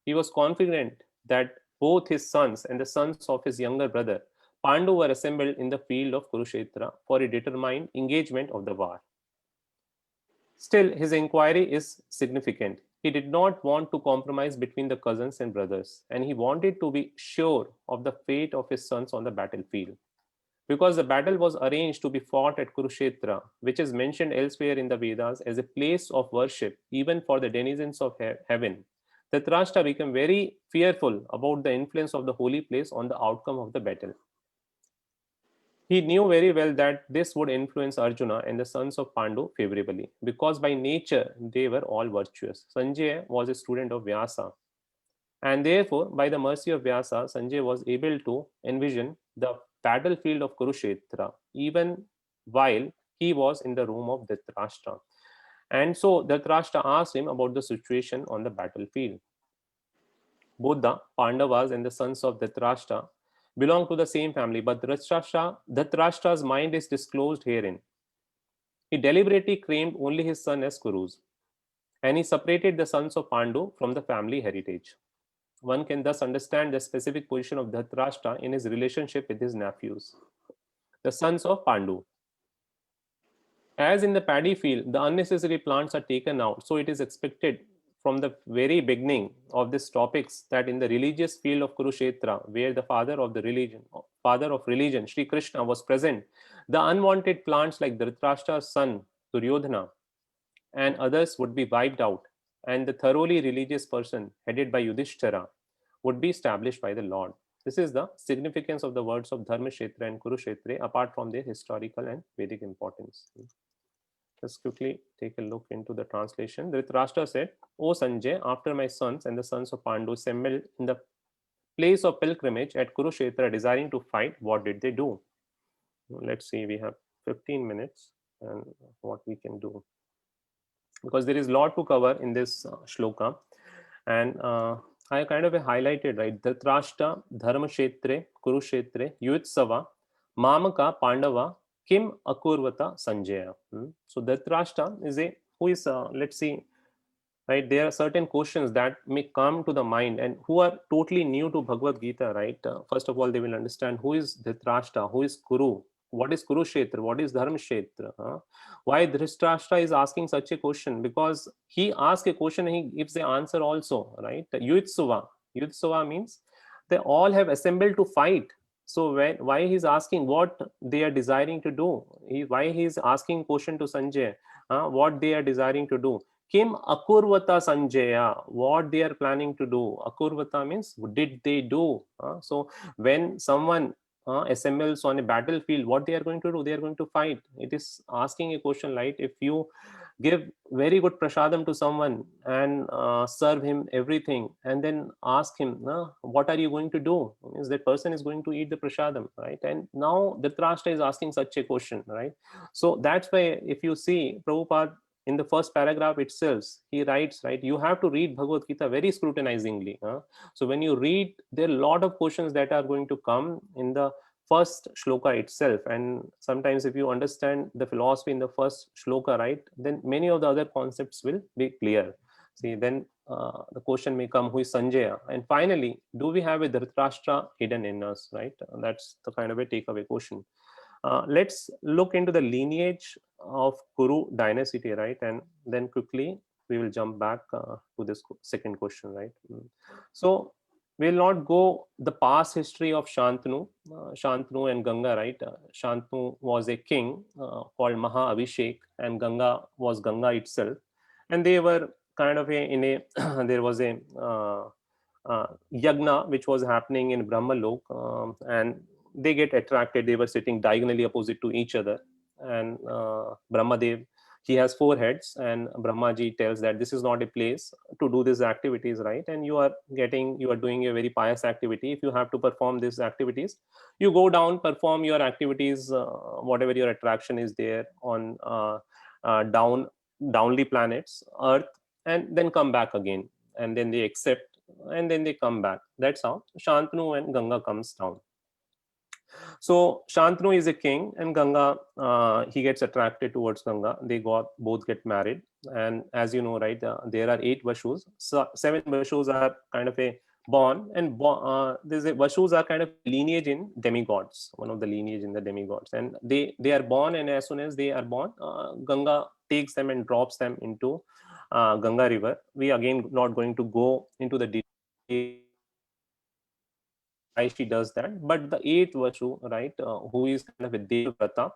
He was confident that both his sons and the sons of his younger brother Pandu were assembled in the field of Kurukshetra for a determined engagement of the war. Still, his inquiry is significant. He did not want to compromise between the cousins and brothers, and he wanted to be sure of the fate of his sons on the battlefield. Because the battle was arranged to be fought at Kurukshetra, which is mentioned elsewhere in the Vedas as a place of worship, even for the denizens of heaven, Dhritarashtra became very fearful about the influence of the holy place on the outcome of the battle. He knew very well that this would influence Arjuna and the sons of Pandu favorably, because by nature they were all virtuous. Sanjay was a student of Vyasa, and therefore, by the mercy of Vyasa, Sanjay was able to envision the battlefield of Kurukshetra even while he was in the room of Dhritarashtra. And so Dhritarashtra asked him about the situation on the battlefield. Both the Pandavas and the sons of Dhritarashtra belong to the same family, but Dhritarashtra's mind is disclosed herein. He deliberately claimed only his son as Kurus, and he separated the sons of Pandu from the family heritage. One can thus understand the specific position of Dhritarashtra in his relationship with his nephews, the sons of Pandu. As in the paddy field, the unnecessary plants are taken out, so it is expected from the very beginning of these topics that in the religious field of Kurukshetra, where the father of religion, Sri Krishna, was present, the unwanted plants like Dhritarashtra's son, Duryodhana, and others would be wiped out, and the thoroughly religious person headed by Yudhishthira would be established by the Lord. This is the significance of the words of Dharma Kshetra and Kurukshetra apart from their historical and Vedic importance. Let's quickly take a look into the translation. Dhritarashtra said, O Sanjay, after my sons and the sons of Pandu assembled in the place of pilgrimage at Kurukshetra desiring to fight, what did they do? Let's see, we have 15 minutes and what we can do. Because there is a lot to cover in this shloka. And I kind of highlighted, right? Dhritarashtra, Dharma Kshetre, Kurukshetre, Yutsava, Mamaka, Pandava, Kim Akurvata Sanjaya. So Dhritarashtra is let's see, right? There are certain questions that may come to the mind and who are totally new to Bhagavad Gita, right? First of all, they will understand who is Dhritarashtra, who is Kuru, what is Kurukshetra, what is Dharmkshetra? Why Dhritarashtra is asking such a question? Because he asks a question and he gives the answer also, right? Yutsava. Yutsava means they all have assembled to fight. So why he's asking what they are desiring to do? Why he's asking question to Sanjay, what they are desiring to do? Kim akurvata Sanjaya, what they are planning to do. Akurvata means did they do? So when someone assembles on a battlefield, what they are going to do? They are going to fight. It is asking a question like, if you give very good prasadam to someone and serve him everything and then ask him, what are you going to do? Means that person is going to eat the prasadam, right? And now Dhritarashtra is asking such a question, right? So that's why if you see Prabhupada in the first paragraph itself, he writes, right, you have to read Bhagavad Gita very scrutinizingly. So when you read, there are a lot of questions that are going to come in the first shloka itself, and sometimes if you understand the philosophy in the first shloka, right, then many of the other concepts will be clear. See, then the question may come, who is Sanjaya? And finally, do we have a Dhritarashtra hidden in us, right? That's the kind of a takeaway question. Let's look into the lineage of Kuru dynasty, right? And then quickly we will jump back to this second question, right? So we'll not go the past history of Shantanu, Shantanu and Ganga, right? Shantanu was a king called Maha Abhishek, and Ganga was Ganga itself, and they were kind of in a there was a yagna which was happening in Brahmalok, and they get attracted. They were sitting diagonally opposite to each other, and Brahmadev, he has 4 heads, and Brahmaji tells that this is not a place to do these activities, right? And you are doing a very pious activity. If you have to perform these activities, you go down, perform your activities, whatever your attraction is there on downly planets, Earth, and then come back again. And then they accept, and then they come back. That's how Shantanu and Ganga comes down. So Shantanu is a king, and Ganga, he gets attracted towards Ganga. They both get married, and as you know, right, there are 8 Vashus. So 7 Vashus are kind of a born, and there's a Vashus are kind of lineage in demigods, one of the lineage in the demigods, and they are born, and as soon as they are born, Ganga takes them and drops them into Ganga river. We again not going to go into the details why she does that, but the 8th Vashu, right, who is kind of a Devavrata,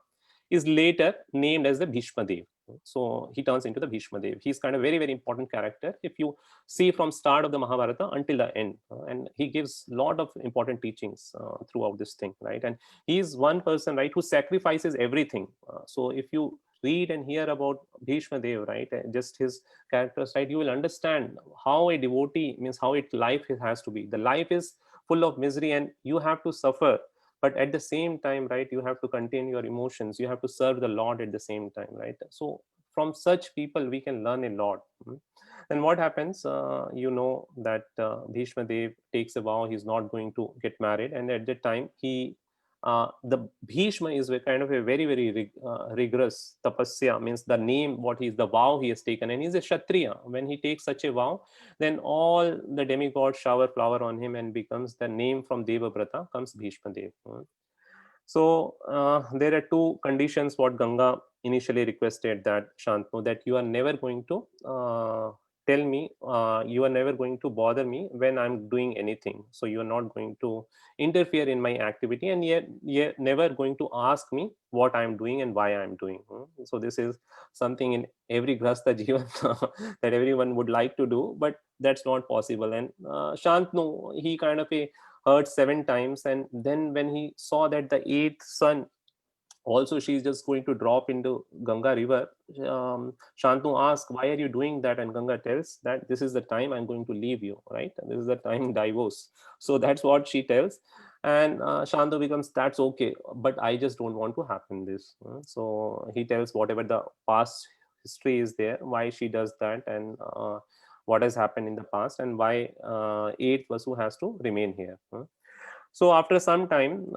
is later named as the Bhishma Dev. So he turns into the Bhishma Dev. He's kind of very, very important character if you see from start of the Mahabharata until the end, and he gives lot of important teachings throughout this thing, right? And he is one person, right, who sacrifices everything. So if you read and hear about Bhishma Dev, right, just his characters, right, you will understand how a devotee means, how life has to be. The life is full of misery and you have to suffer, but at the same time, right, you have to contain your emotions, you have to serve the Lord at the same time, right? So from such people we can learn a lot. And what happens, you know that Bhishma Dev takes a vow he's not going to get married, and at that time the Bhishma is a kind of a very, very rigorous tapasya, means the name, what is the vow he has taken, and he's a Kshatriya. When he takes such a vow, then all the demigods shower flower on him, and becomes the name from Devavrata comes Bhishma Dev. So there are 2 conditions what Ganga initially requested that Shantanu, that you are never going to tell me, you are never going to bother me when I'm doing anything. So you are not going to interfere in my activity, and yet never going to ask me what I'm doing and why I'm doing. So this is something in every grahastha jivan that everyone would like to do, but that's not possible. And Shantanu, he kind of heard 7 times, and then when he saw that the 8th son also she's just going to drop into Ganga river, Shantanu asks, why are you doing that? And Ganga tells that this is the time I'm going to leave you, right? This is the time divorce. So that's what she tells. And Shantanu becomes, that's okay, but I just don't want to happen this. So he tells whatever the past history is there, why she does that, and what has happened in the past, and why 8th Vasu has to remain here. So after some time,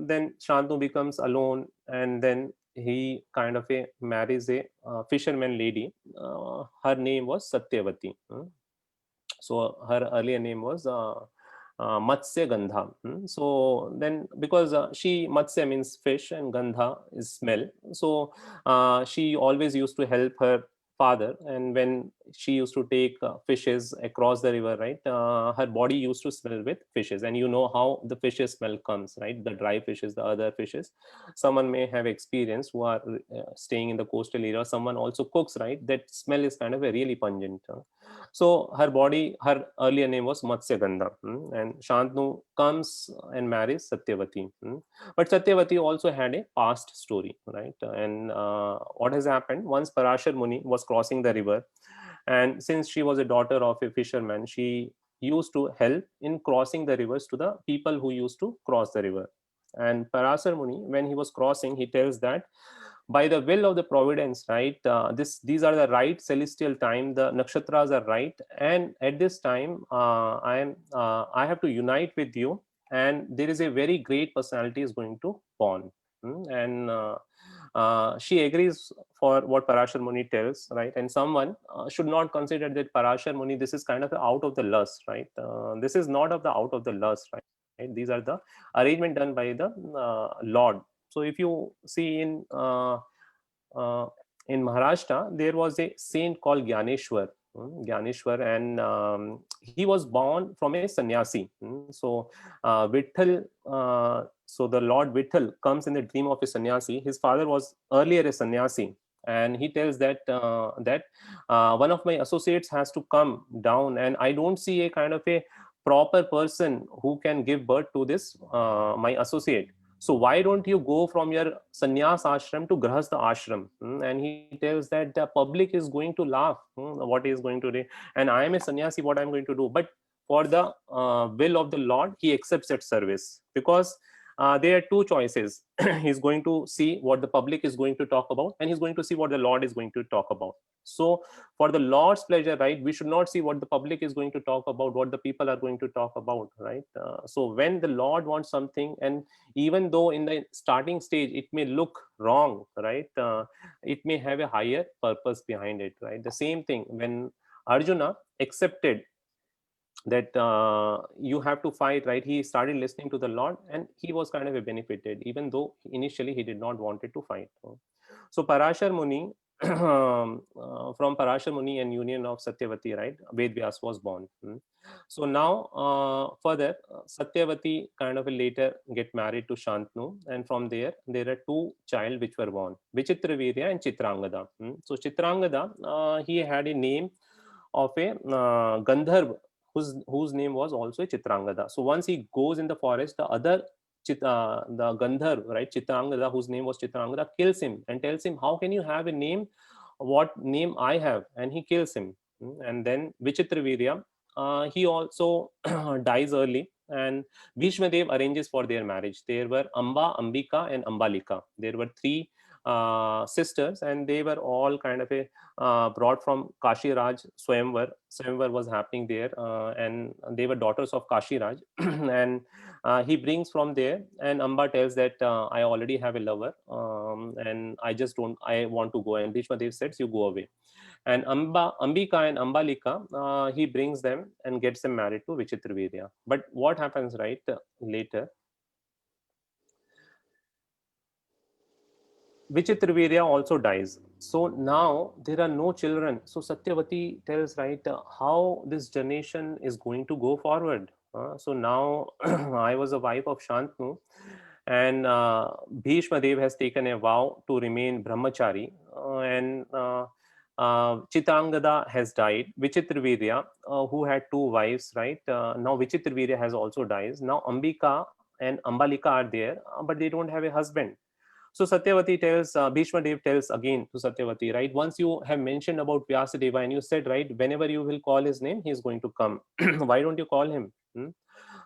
then Shantanu becomes alone, and then he kind of marries a fisherman lady. Her name was Satyavati. So her earlier name was Matsya Gandha. So then, because Matsya means fish and Gandha is smell. So she always used to help her father, and when she used to take fishes across the river, right, her body used to smell with fishes, and you know how the fishes smell comes, right, the dry fishes, the other fishes. Someone may have experience who are staying in the coastal area. Someone also cooks, right, that smell is kind of a really pungent. So her body, her earlier name was Matsya Gandha, and Shantanu comes and marries Satyavati. But Satyavati also had a past story, right? And what has happened, once Parashar Muni was crossing the river, and since she was a daughter of a fisherman, she used to help in crossing the rivers to the people who used to cross the river. And Parashar Muni, when he was crossing, he tells that by the will of the providence, right, these are the right celestial time, the nakshatras are right, and at this time I have to unite with you, and there is a very great personality is going to born. And she agrees for what Parashar Muni tells, right? And someone should not consider that Parashar Muni, this is kind of out of the lust, right? This is not of the out of the lust, right? These are the arrangement done by the Lord. So if you see uh, in Maharashtra, there was a saint called Gyaneshwar. Gyaneshwar, and he was born from a sannyasi. So Vitthal, so the Lord Vitthal comes in the dream of a sannyasi. His father was earlier a sannyasi, and he tells that one of my associates has to come down, and I don't see a kind of a proper person who can give birth to this my associate. So why don't you go from your sannyas ashram to grahastha ashram? And he tells that the public is going to laugh. What he is going to do? And I am a sannyasi, what I am going to do? But for the will of the Lord, he accepts that service, because there are two choices. He's going to see what the public is going to talk about, and he's going to see what the Lord is going to talk about. So for the Lord's pleasure, right, we should not see what the public is going to talk about, what the people are going to talk about, right? So when the Lord wants something, and even though in the starting stage it may look wrong, right, it may have a higher purpose behind it, right? The same thing when Arjuna accepted that you have to fight, right, he started listening to the Lord, and he was kind of benefited, even though initially he did not wanted to fight. So Parashar Muni, from Parashar Muni and union of Satyavati, right, Ved Vyas was born. So now further, Satyavati kind of later get married to Shantanu, and from there are two child which were born, Vichitravirya and Chitrangada. So Chitrangada, he had a name of a Gandharv, whose name was also Chitrangada. So once he goes in the forest, the other the Gandharv, right, Chitrangada, whose name was Chitrangada, kills him and tells him, how can you have a name, what name I have? And he kills him. And then Vichitravirya, he also dies early, and Bhishmadev arranges for their marriage. There were Amba, Ambika, and Ambalika. There were three sisters, and they were all kind of a brought from Kashi Raj. Swayamvar was happening there, and they were daughters of Kashi Raj. And he brings from there, and Amba tells that I already have a lover, and I want to go. And Bhishmadev says, you go away. And Ambika and Ambalika, he brings them and gets them married to Vichitravirya. But what happens, right, later, Vichitravirya also dies. So now there are no children. So Satyavati tells, right, how this generation is going to go forward. So now I was a wife of Shantanu, and Bhishma Dev has taken a vow to remain brahmachari, and Chitrangada has died. Vichitravirya, who had two wives, right? Now Vichitravirya has also died. Now Ambika and Ambalika are there, but they don't have a husband. So Satyavati tells, Bhishma Dev tells again to Satyavati, right? Once you have mentioned about Vyasadeva and you said, right, whenever you will call his name, he is going to come. Why don't you call him?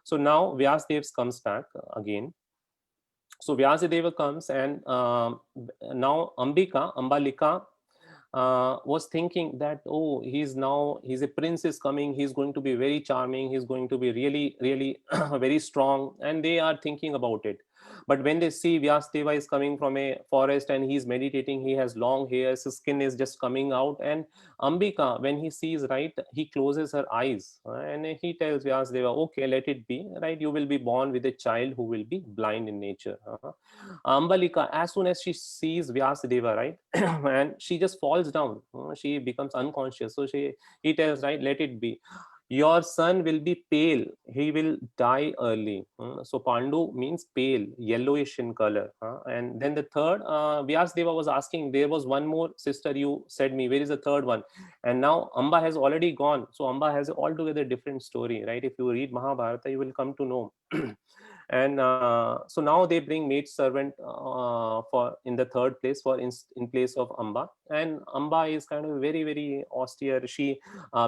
So now Vyasadeva comes back again. So Vyasadeva comes, and now Ambalika was thinking that, oh, he's a prince is coming, he's going to be very charming, he's going to be really, really very strong, and they are thinking about it. But when they see Vyasdeva is coming from a forest and he's meditating, he has long hairs, his skin is just coming out, and Ambika, when he sees, right, he closes her eyes and he tells Vyasdeva, okay, let it be, right, you will be born with a child who will be blind in nature. Ambalika, as soon as she sees Vyasadeva, right, and she just falls down, she becomes unconscious. So he tells, right, let it be. Your son will be pale, he will die early. So Pandu means pale, yellowish in color. And then the third, Vyasadeva was asking, there was one more sister, you said me, where is the third one? And now Amba has already gone. So Amba has altogether different story, right? If you read Mahabharata, you will come to know. And so now they bring maid servant for in the third place for in place of Amba. And Amba is kind of very, very austere. She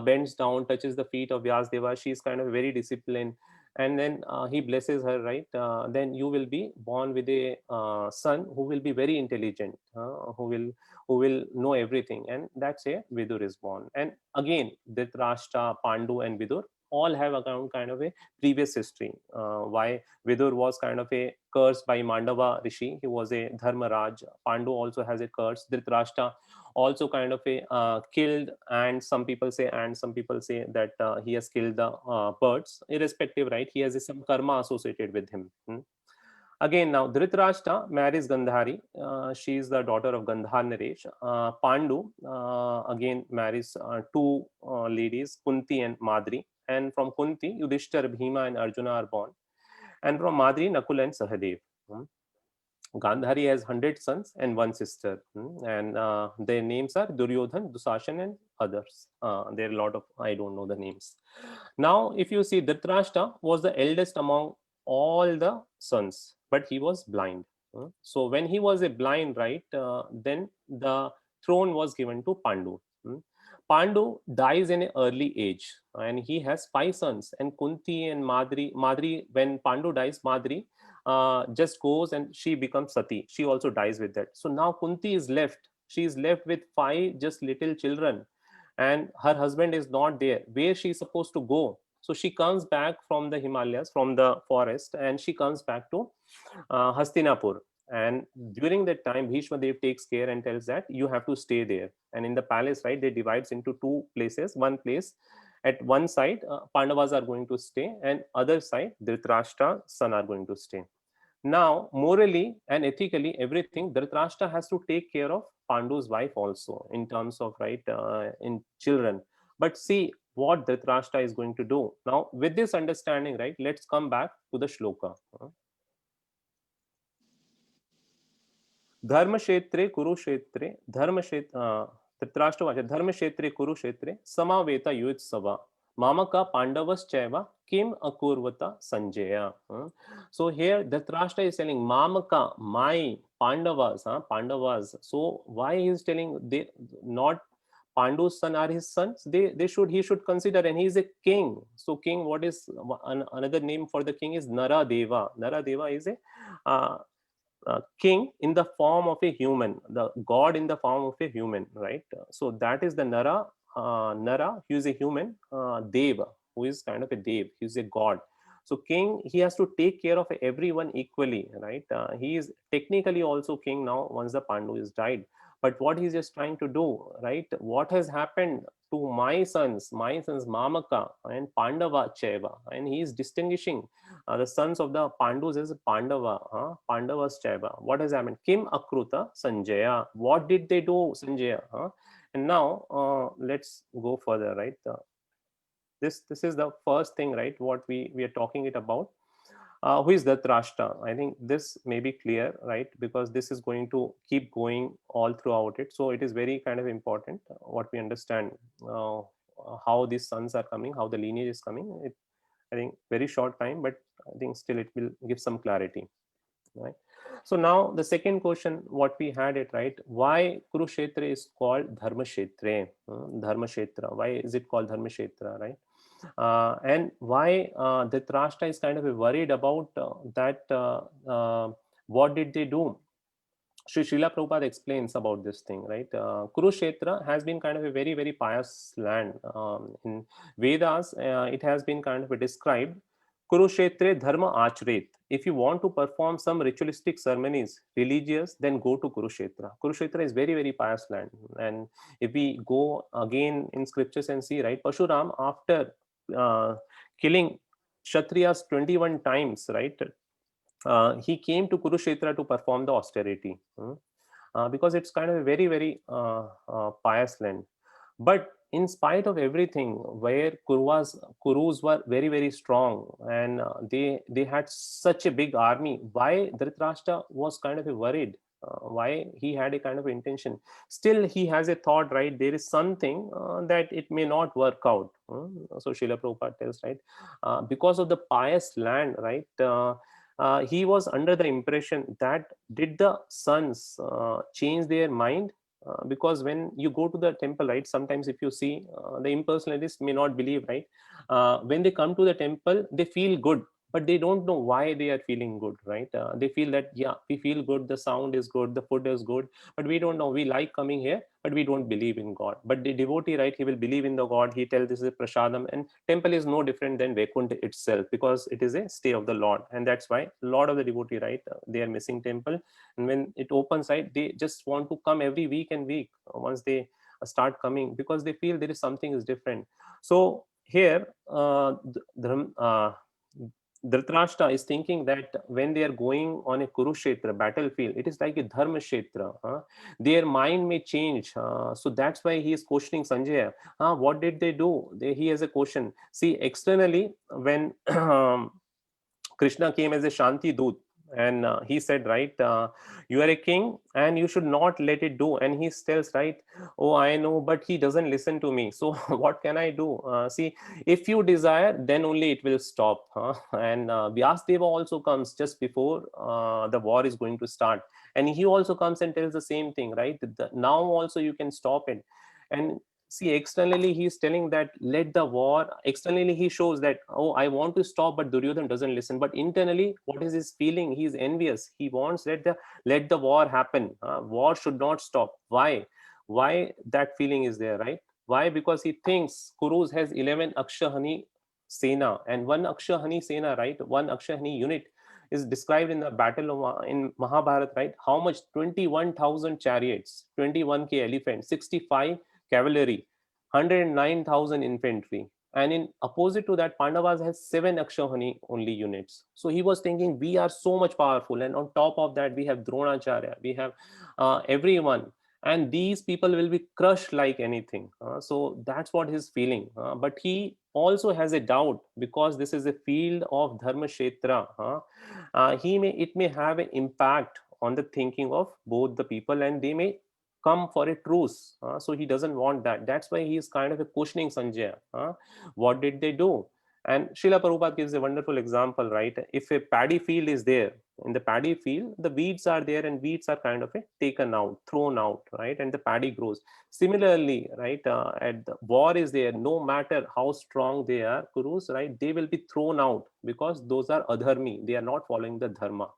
bends down, touches the feet of Vyasdeva. She's kind of very disciplined. And then he blesses her, right? Then you will be born with a son who will be very intelligent, who will know everything. And that's a Vidur is born. And again, Dhritarashtra, Pandu, and Vidur all have a kind of a previous history. Why Vidur was kind of a curse by Mandava Rishi. He was a Dharmaraj. Pandu also has a curse. Dhritarashtra also kind of a killed, and some people say that he has killed the birds. Irrespective, right? He has some karma associated with him. Again, now Dhritarashtra marries Gandhari. She is the daughter of Gandhar Naresh. Pandu again marries two ladies, Kunti and Madri. And from Kunti, Yudhishthir, Bhima, and Arjuna are born. And from Madri, Nakul and Sahadev. Gandhari has 100 sons and one sister. And their names are Duryodhan, Dusashan, and others. There are a lot of, I don't know the names. Now, if you see, Dhritarashtra was the eldest among all the sons, but he was blind. So when he was a blind, right, then the throne was given to Pandu. Pandu dies in an early age, and he has 5 sons. And Kunti and Madri, when Pandu dies, Madri just goes and she becomes Sati. She also dies with that. So now Kunti is left. She is left with 5 just little children, and her husband is not there. Where she is supposed to go? So she comes back from the Himalayas, from the forest, and she comes back to Hastinapur. And during that time, Bhishma Dev takes care and tells that you have to stay there. And in the palace, right, they divides into 2 places. One place, at one side, Pandavas are going to stay, and other side, Dhritarashtra's son are going to stay. Now, morally and ethically, everything, Dhritarashtra has to take care of Pandu's wife also in terms of, right, in children. But see what Dhritarashtra is going to do. Now, with this understanding, right, let's come back to the shloka. Dharmashetre Kurukshetre Dhritarashtra Dharmashetre Kurukshetre Samaveta Yutsava Mamaka Pandavas Chaiva Kim Akurvata Sanjaya. So here Dhritarashtra is telling Mamaka, my Pandavas, Pandavas. So why he is telling they not Pandu's son are his sons? He should consider, and he is a king. So king, what is another name for the king is Naradeva. Naradeva is a king in the form of a human, the god in the form of a human, right? So that is the Nara, who is a human, Deva, who is kind of a Dev, he is a god. So king, he has to take care of everyone equally, right? He is technically also king now once the Pandu is died. But what he's just trying to do, right? What has happened to my sons Mamaka and Pandava Chaiva, and he is distinguishing the sons of the Pandus as Pandava, Pandavas Chaiva. What has happened? Kim Akruta Sanjaya. What did they do, Sanjaya? And now let's go further, right? This is the first thing, right? What we are talking it about. Who is Dhritarashtra? I think this may be clear, right? Because this is going to keep going all throughout it. So it is very kind of important what we understand how these sons are coming, how the lineage is coming. I think very short time, but I think still it will give some clarity, right? So now the second question, what we had it, right? Why Kurukshetra is called Dharmashetra? Dharmashetra. Why is it called Dharmashetra, right? And why Dhritarashtra is kind of worried about that. What did they do? Srila Prabhupada explains about this thing, right? Kurukshetra has been kind of a very, very pious land. In Vedas, it has been kind of described Kurukshetre dharma achret. If you want to perform some ritualistic ceremonies, religious, then go to Kurukshetra. Kurukshetra is very, very pious land. And if we go again in scriptures and see, right, Pashuram, after killing Kshatriyas 21 times, right, he came to Kurukshetra to perform the austerity. Because it's kind of a very, very pious land. But in spite of everything, where Kurus were very, very strong, and they had such a big army, why Dhritarashtra was kind of worried? Why he had a kind of intention? Still, he has a thought, right? There is something that it may not work out. So Srila Prabhupada tells, right? Because of the pious land, right? He was under the impression that did the sons change their mind? Because when you go to the temple, right, sometimes if you see, the impersonalists may not believe, right, when they come to the temple, they feel good, but they don't know why they are feeling good, right? They feel that, yeah, we feel good, the sound is good, the food is good, but we don't know, we like coming here, but we don't believe in God. But the devotee, right, he will believe in the God. He tells this is a prasadam, and temple is no different than Vaikuntha itself, because it is a stay of the Lord. And that's why a lot of the devotee, right, they are missing temple, and when it opens, right, they just want to come every week and week once they start coming, because they feel there is something is different. So here Dhritarashtra is thinking that when they are going on a Kurukshetra battlefield, it is like a Dharma Kshetra. Their mind may change. So that's why he is questioning Sanjaya. What did they do? He has a question. See, externally, when Krishna came as a Shanti Doot, and he said, right, you are a king and you should not let it do. And he tells, right, oh, I know, but he doesn't listen to me. So what can I do? See, if you desire, then only it will stop. And Vyasdeva also comes just before the war is going to start. And he also comes and tells the same thing, right? Now also you can stop it. And see, externally he is telling that let the war, externally he shows that, oh, I want to stop, but Duryodhan doesn't listen. But internally, what is his feeling? He is envious. He wants let the war happen. War should not stop. Why that feeling is there, right? Why? Because he thinks Kurus has 11 Akshahani Sena, and one Akshahani Sena, right, one Akshahani unit is described in the battle of in Mahabharata, right? How much? 21,000 chariots, 21k elephants, 65 cavalry, 109,000 infantry. And in opposite to that, Pandavas has 7 Akshahani only units. So he was thinking, we are so much powerful. And on top of that, we have Dronacharya, we have everyone. And these people will be crushed like anything. So that's what he's feeling. But he also has a doubt, because this is a field of Dharma Kshetra. It may have an impact on the thinking of both the people, and they may come for a truce. So he doesn't want that. That's why he is kind of a questioning Sanjaya. What did they do? And Srila Prabhupada gives a wonderful example, right? If a paddy field is there, in the paddy field, the weeds are there, and weeds are kind of taken out, thrown out, right? And the paddy grows. Similarly, right, at the war is there, no matter how strong they are, Kurus, right, they will be thrown out, because those are adharmi. They are not following the dharma.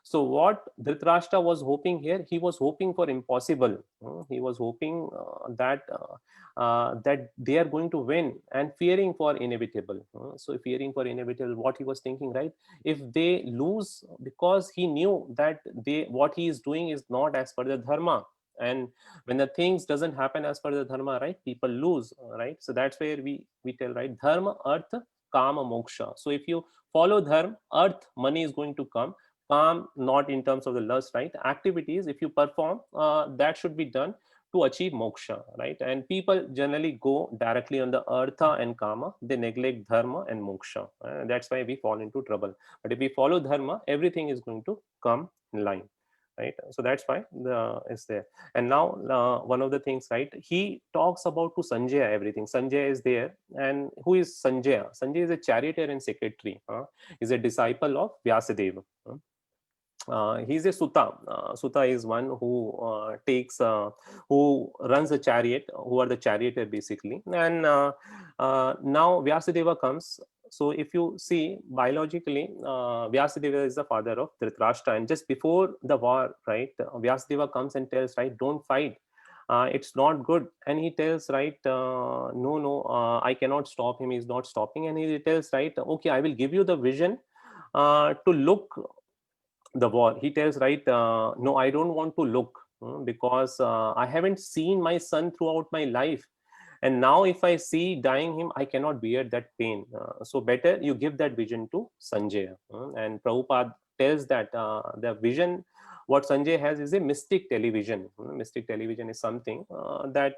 So what Dhritarashtra was hoping here, he was hoping for impossible. He was hoping that they are going to win, and fearing for inevitable. So fearing for inevitable, what he was thinking, right? If they lose, because he knew that what he is doing is not as per the dharma. And when the things doesn't happen as per the dharma, right, people lose, right? So that's where we tell, right, dharma, artha, kama, moksha. So if you follow dharma, arth, money is going to come. Calm, not in terms of the lust, right? Activities, if you perform, that should be done to achieve moksha, right? And people generally go directly on the artha and kama. They neglect dharma and moksha. That's why we fall into trouble. But if we follow dharma, everything is going to come in line, right? So that's why it's there. And now one of the things, right, he talks about to Sanjaya everything. Sanjaya is there. And who is Sanjaya? Sanjaya is a charioteer and secretary. He's a disciple of Vyasadeva. He's a Sutta. Sutta is one who who runs a chariot, who are the charioteer basically. And now Vyasadeva comes. So if you see biologically, Vyasadeva is the father of Dhritarashtra. And just before the war, right, Vyasadeva comes and tells, right, don't fight. it's not good. And he tells, right, no, I cannot stop him, he's not stopping. And he tells, right, okay, I will give you the vision to look the war. He tells, right, no, I don't want to look, because I haven't seen my son throughout my life, and now if I see dying him, I cannot bear that pain. So better you give that vision to Sanjay. And Prabhupada tells that the vision what Sanjay has is a mystic television. Mystic television is something that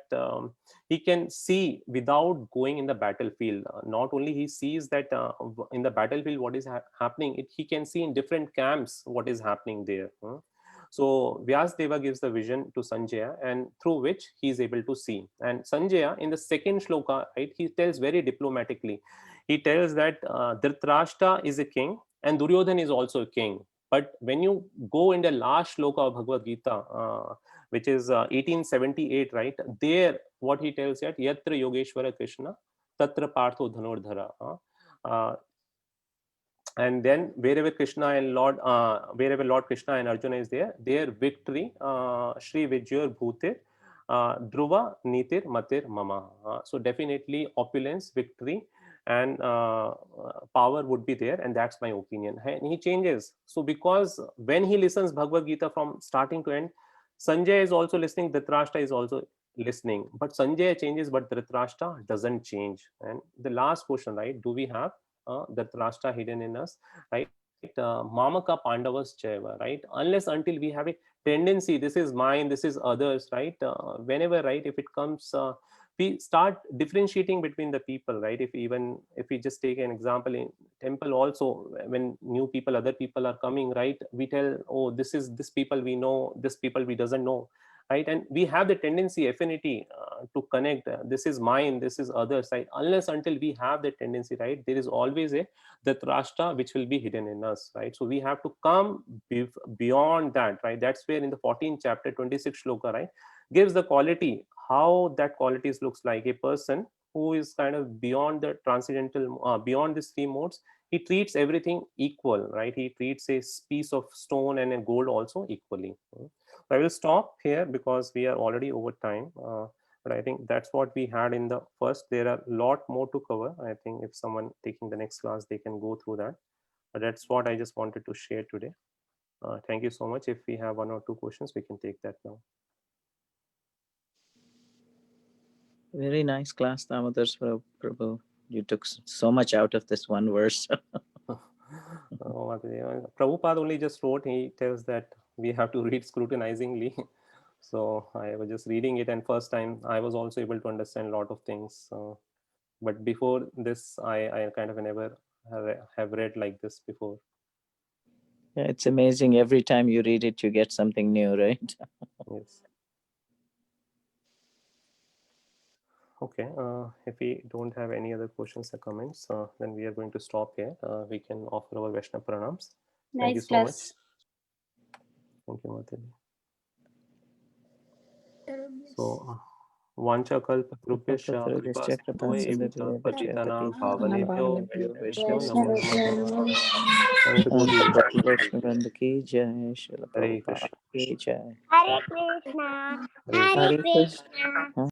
he can see without going in the battlefield. Not only he sees that in the battlefield what is happening, he can see in different camps what is happening there. So Vyasdeva gives the vision to Sanjaya, and through which he is able to see. And Sanjaya, in the second shloka, right, he tells very diplomatically. He tells that Dhritarashtra is a king and Duryodhan is also a king. But when you go in the last shloka of Bhagavad Gita, which is 1878, right, there what he tells that Yatra Yogeshwara Krishna, Tatra Partho Dhanurdhara. And then wherever Krishna and wherever Lord Krishna and Arjuna is there, their victory, Shri Vijayur Bhutir, Dhruva Nitir Matir Mama. So definitely opulence, victory, and power would be there, and that's my opinion. And he changes. So because when he listens Bhagavad Gita from starting to end, Sanjay is also listening, Dhritarashtra is also listening, but Sanjay changes, but Dhritarashtra doesn't change. And the last question, right? Do we have Dhritarashtra hidden in us, right? Mamaka Pandavas Chaiva, right? Unless until we have a tendency, this is mine, this is others, right? Whenever, right, if it comes, we start differentiating between the people, right? If we just take an example in temple also, when new people, other people are coming, right? We tell, oh, this people we know, this people we doesn't know, right? And we have the tendency, affinity to connect. This is mine, this is others, right? Unless until we have the tendency, right, there is always a Dhritarashtra which will be hidden in us, right? So we have to come beyond that, right? That's where in the 14th chapter, 26 shloka, right, gives the quality, how that qualities looks like. A person who is kind of beyond the transcendental, beyond these three modes, he treats everything equal, right? He treats a piece of stone and a gold also equally. I will stop here because we are already over time. But I think that's what we had in the first. There are a lot more to cover. I think if someone taking the next class, they can go through that. But that's what I just wanted to share today. Thank you so much. If we have one or two questions, we can take that now. Very nice class, Damodar Prabhu. You took so much out of this one verse. Prabhupada only just wrote, he tells that we have to read scrutinizingly. So I was just reading it, and first time I was also able to understand a lot of things. But before this, I kind of never have read like this before. Yeah, it's amazing. Every time you read it, you get something new, right? Yes. Okay, if we don't have any other questions or comments, then we are going to stop here. We can offer our Vaishnava pranams. Thank you so much. Thank you, Mataji. So, Vancha kalpa trupesha kripa patitanam pavanebhyo Vaishnava ki jai, Srila Hare Prabhupada Krishna. ki jai. Hare Krishna. Hare Hare Krishna.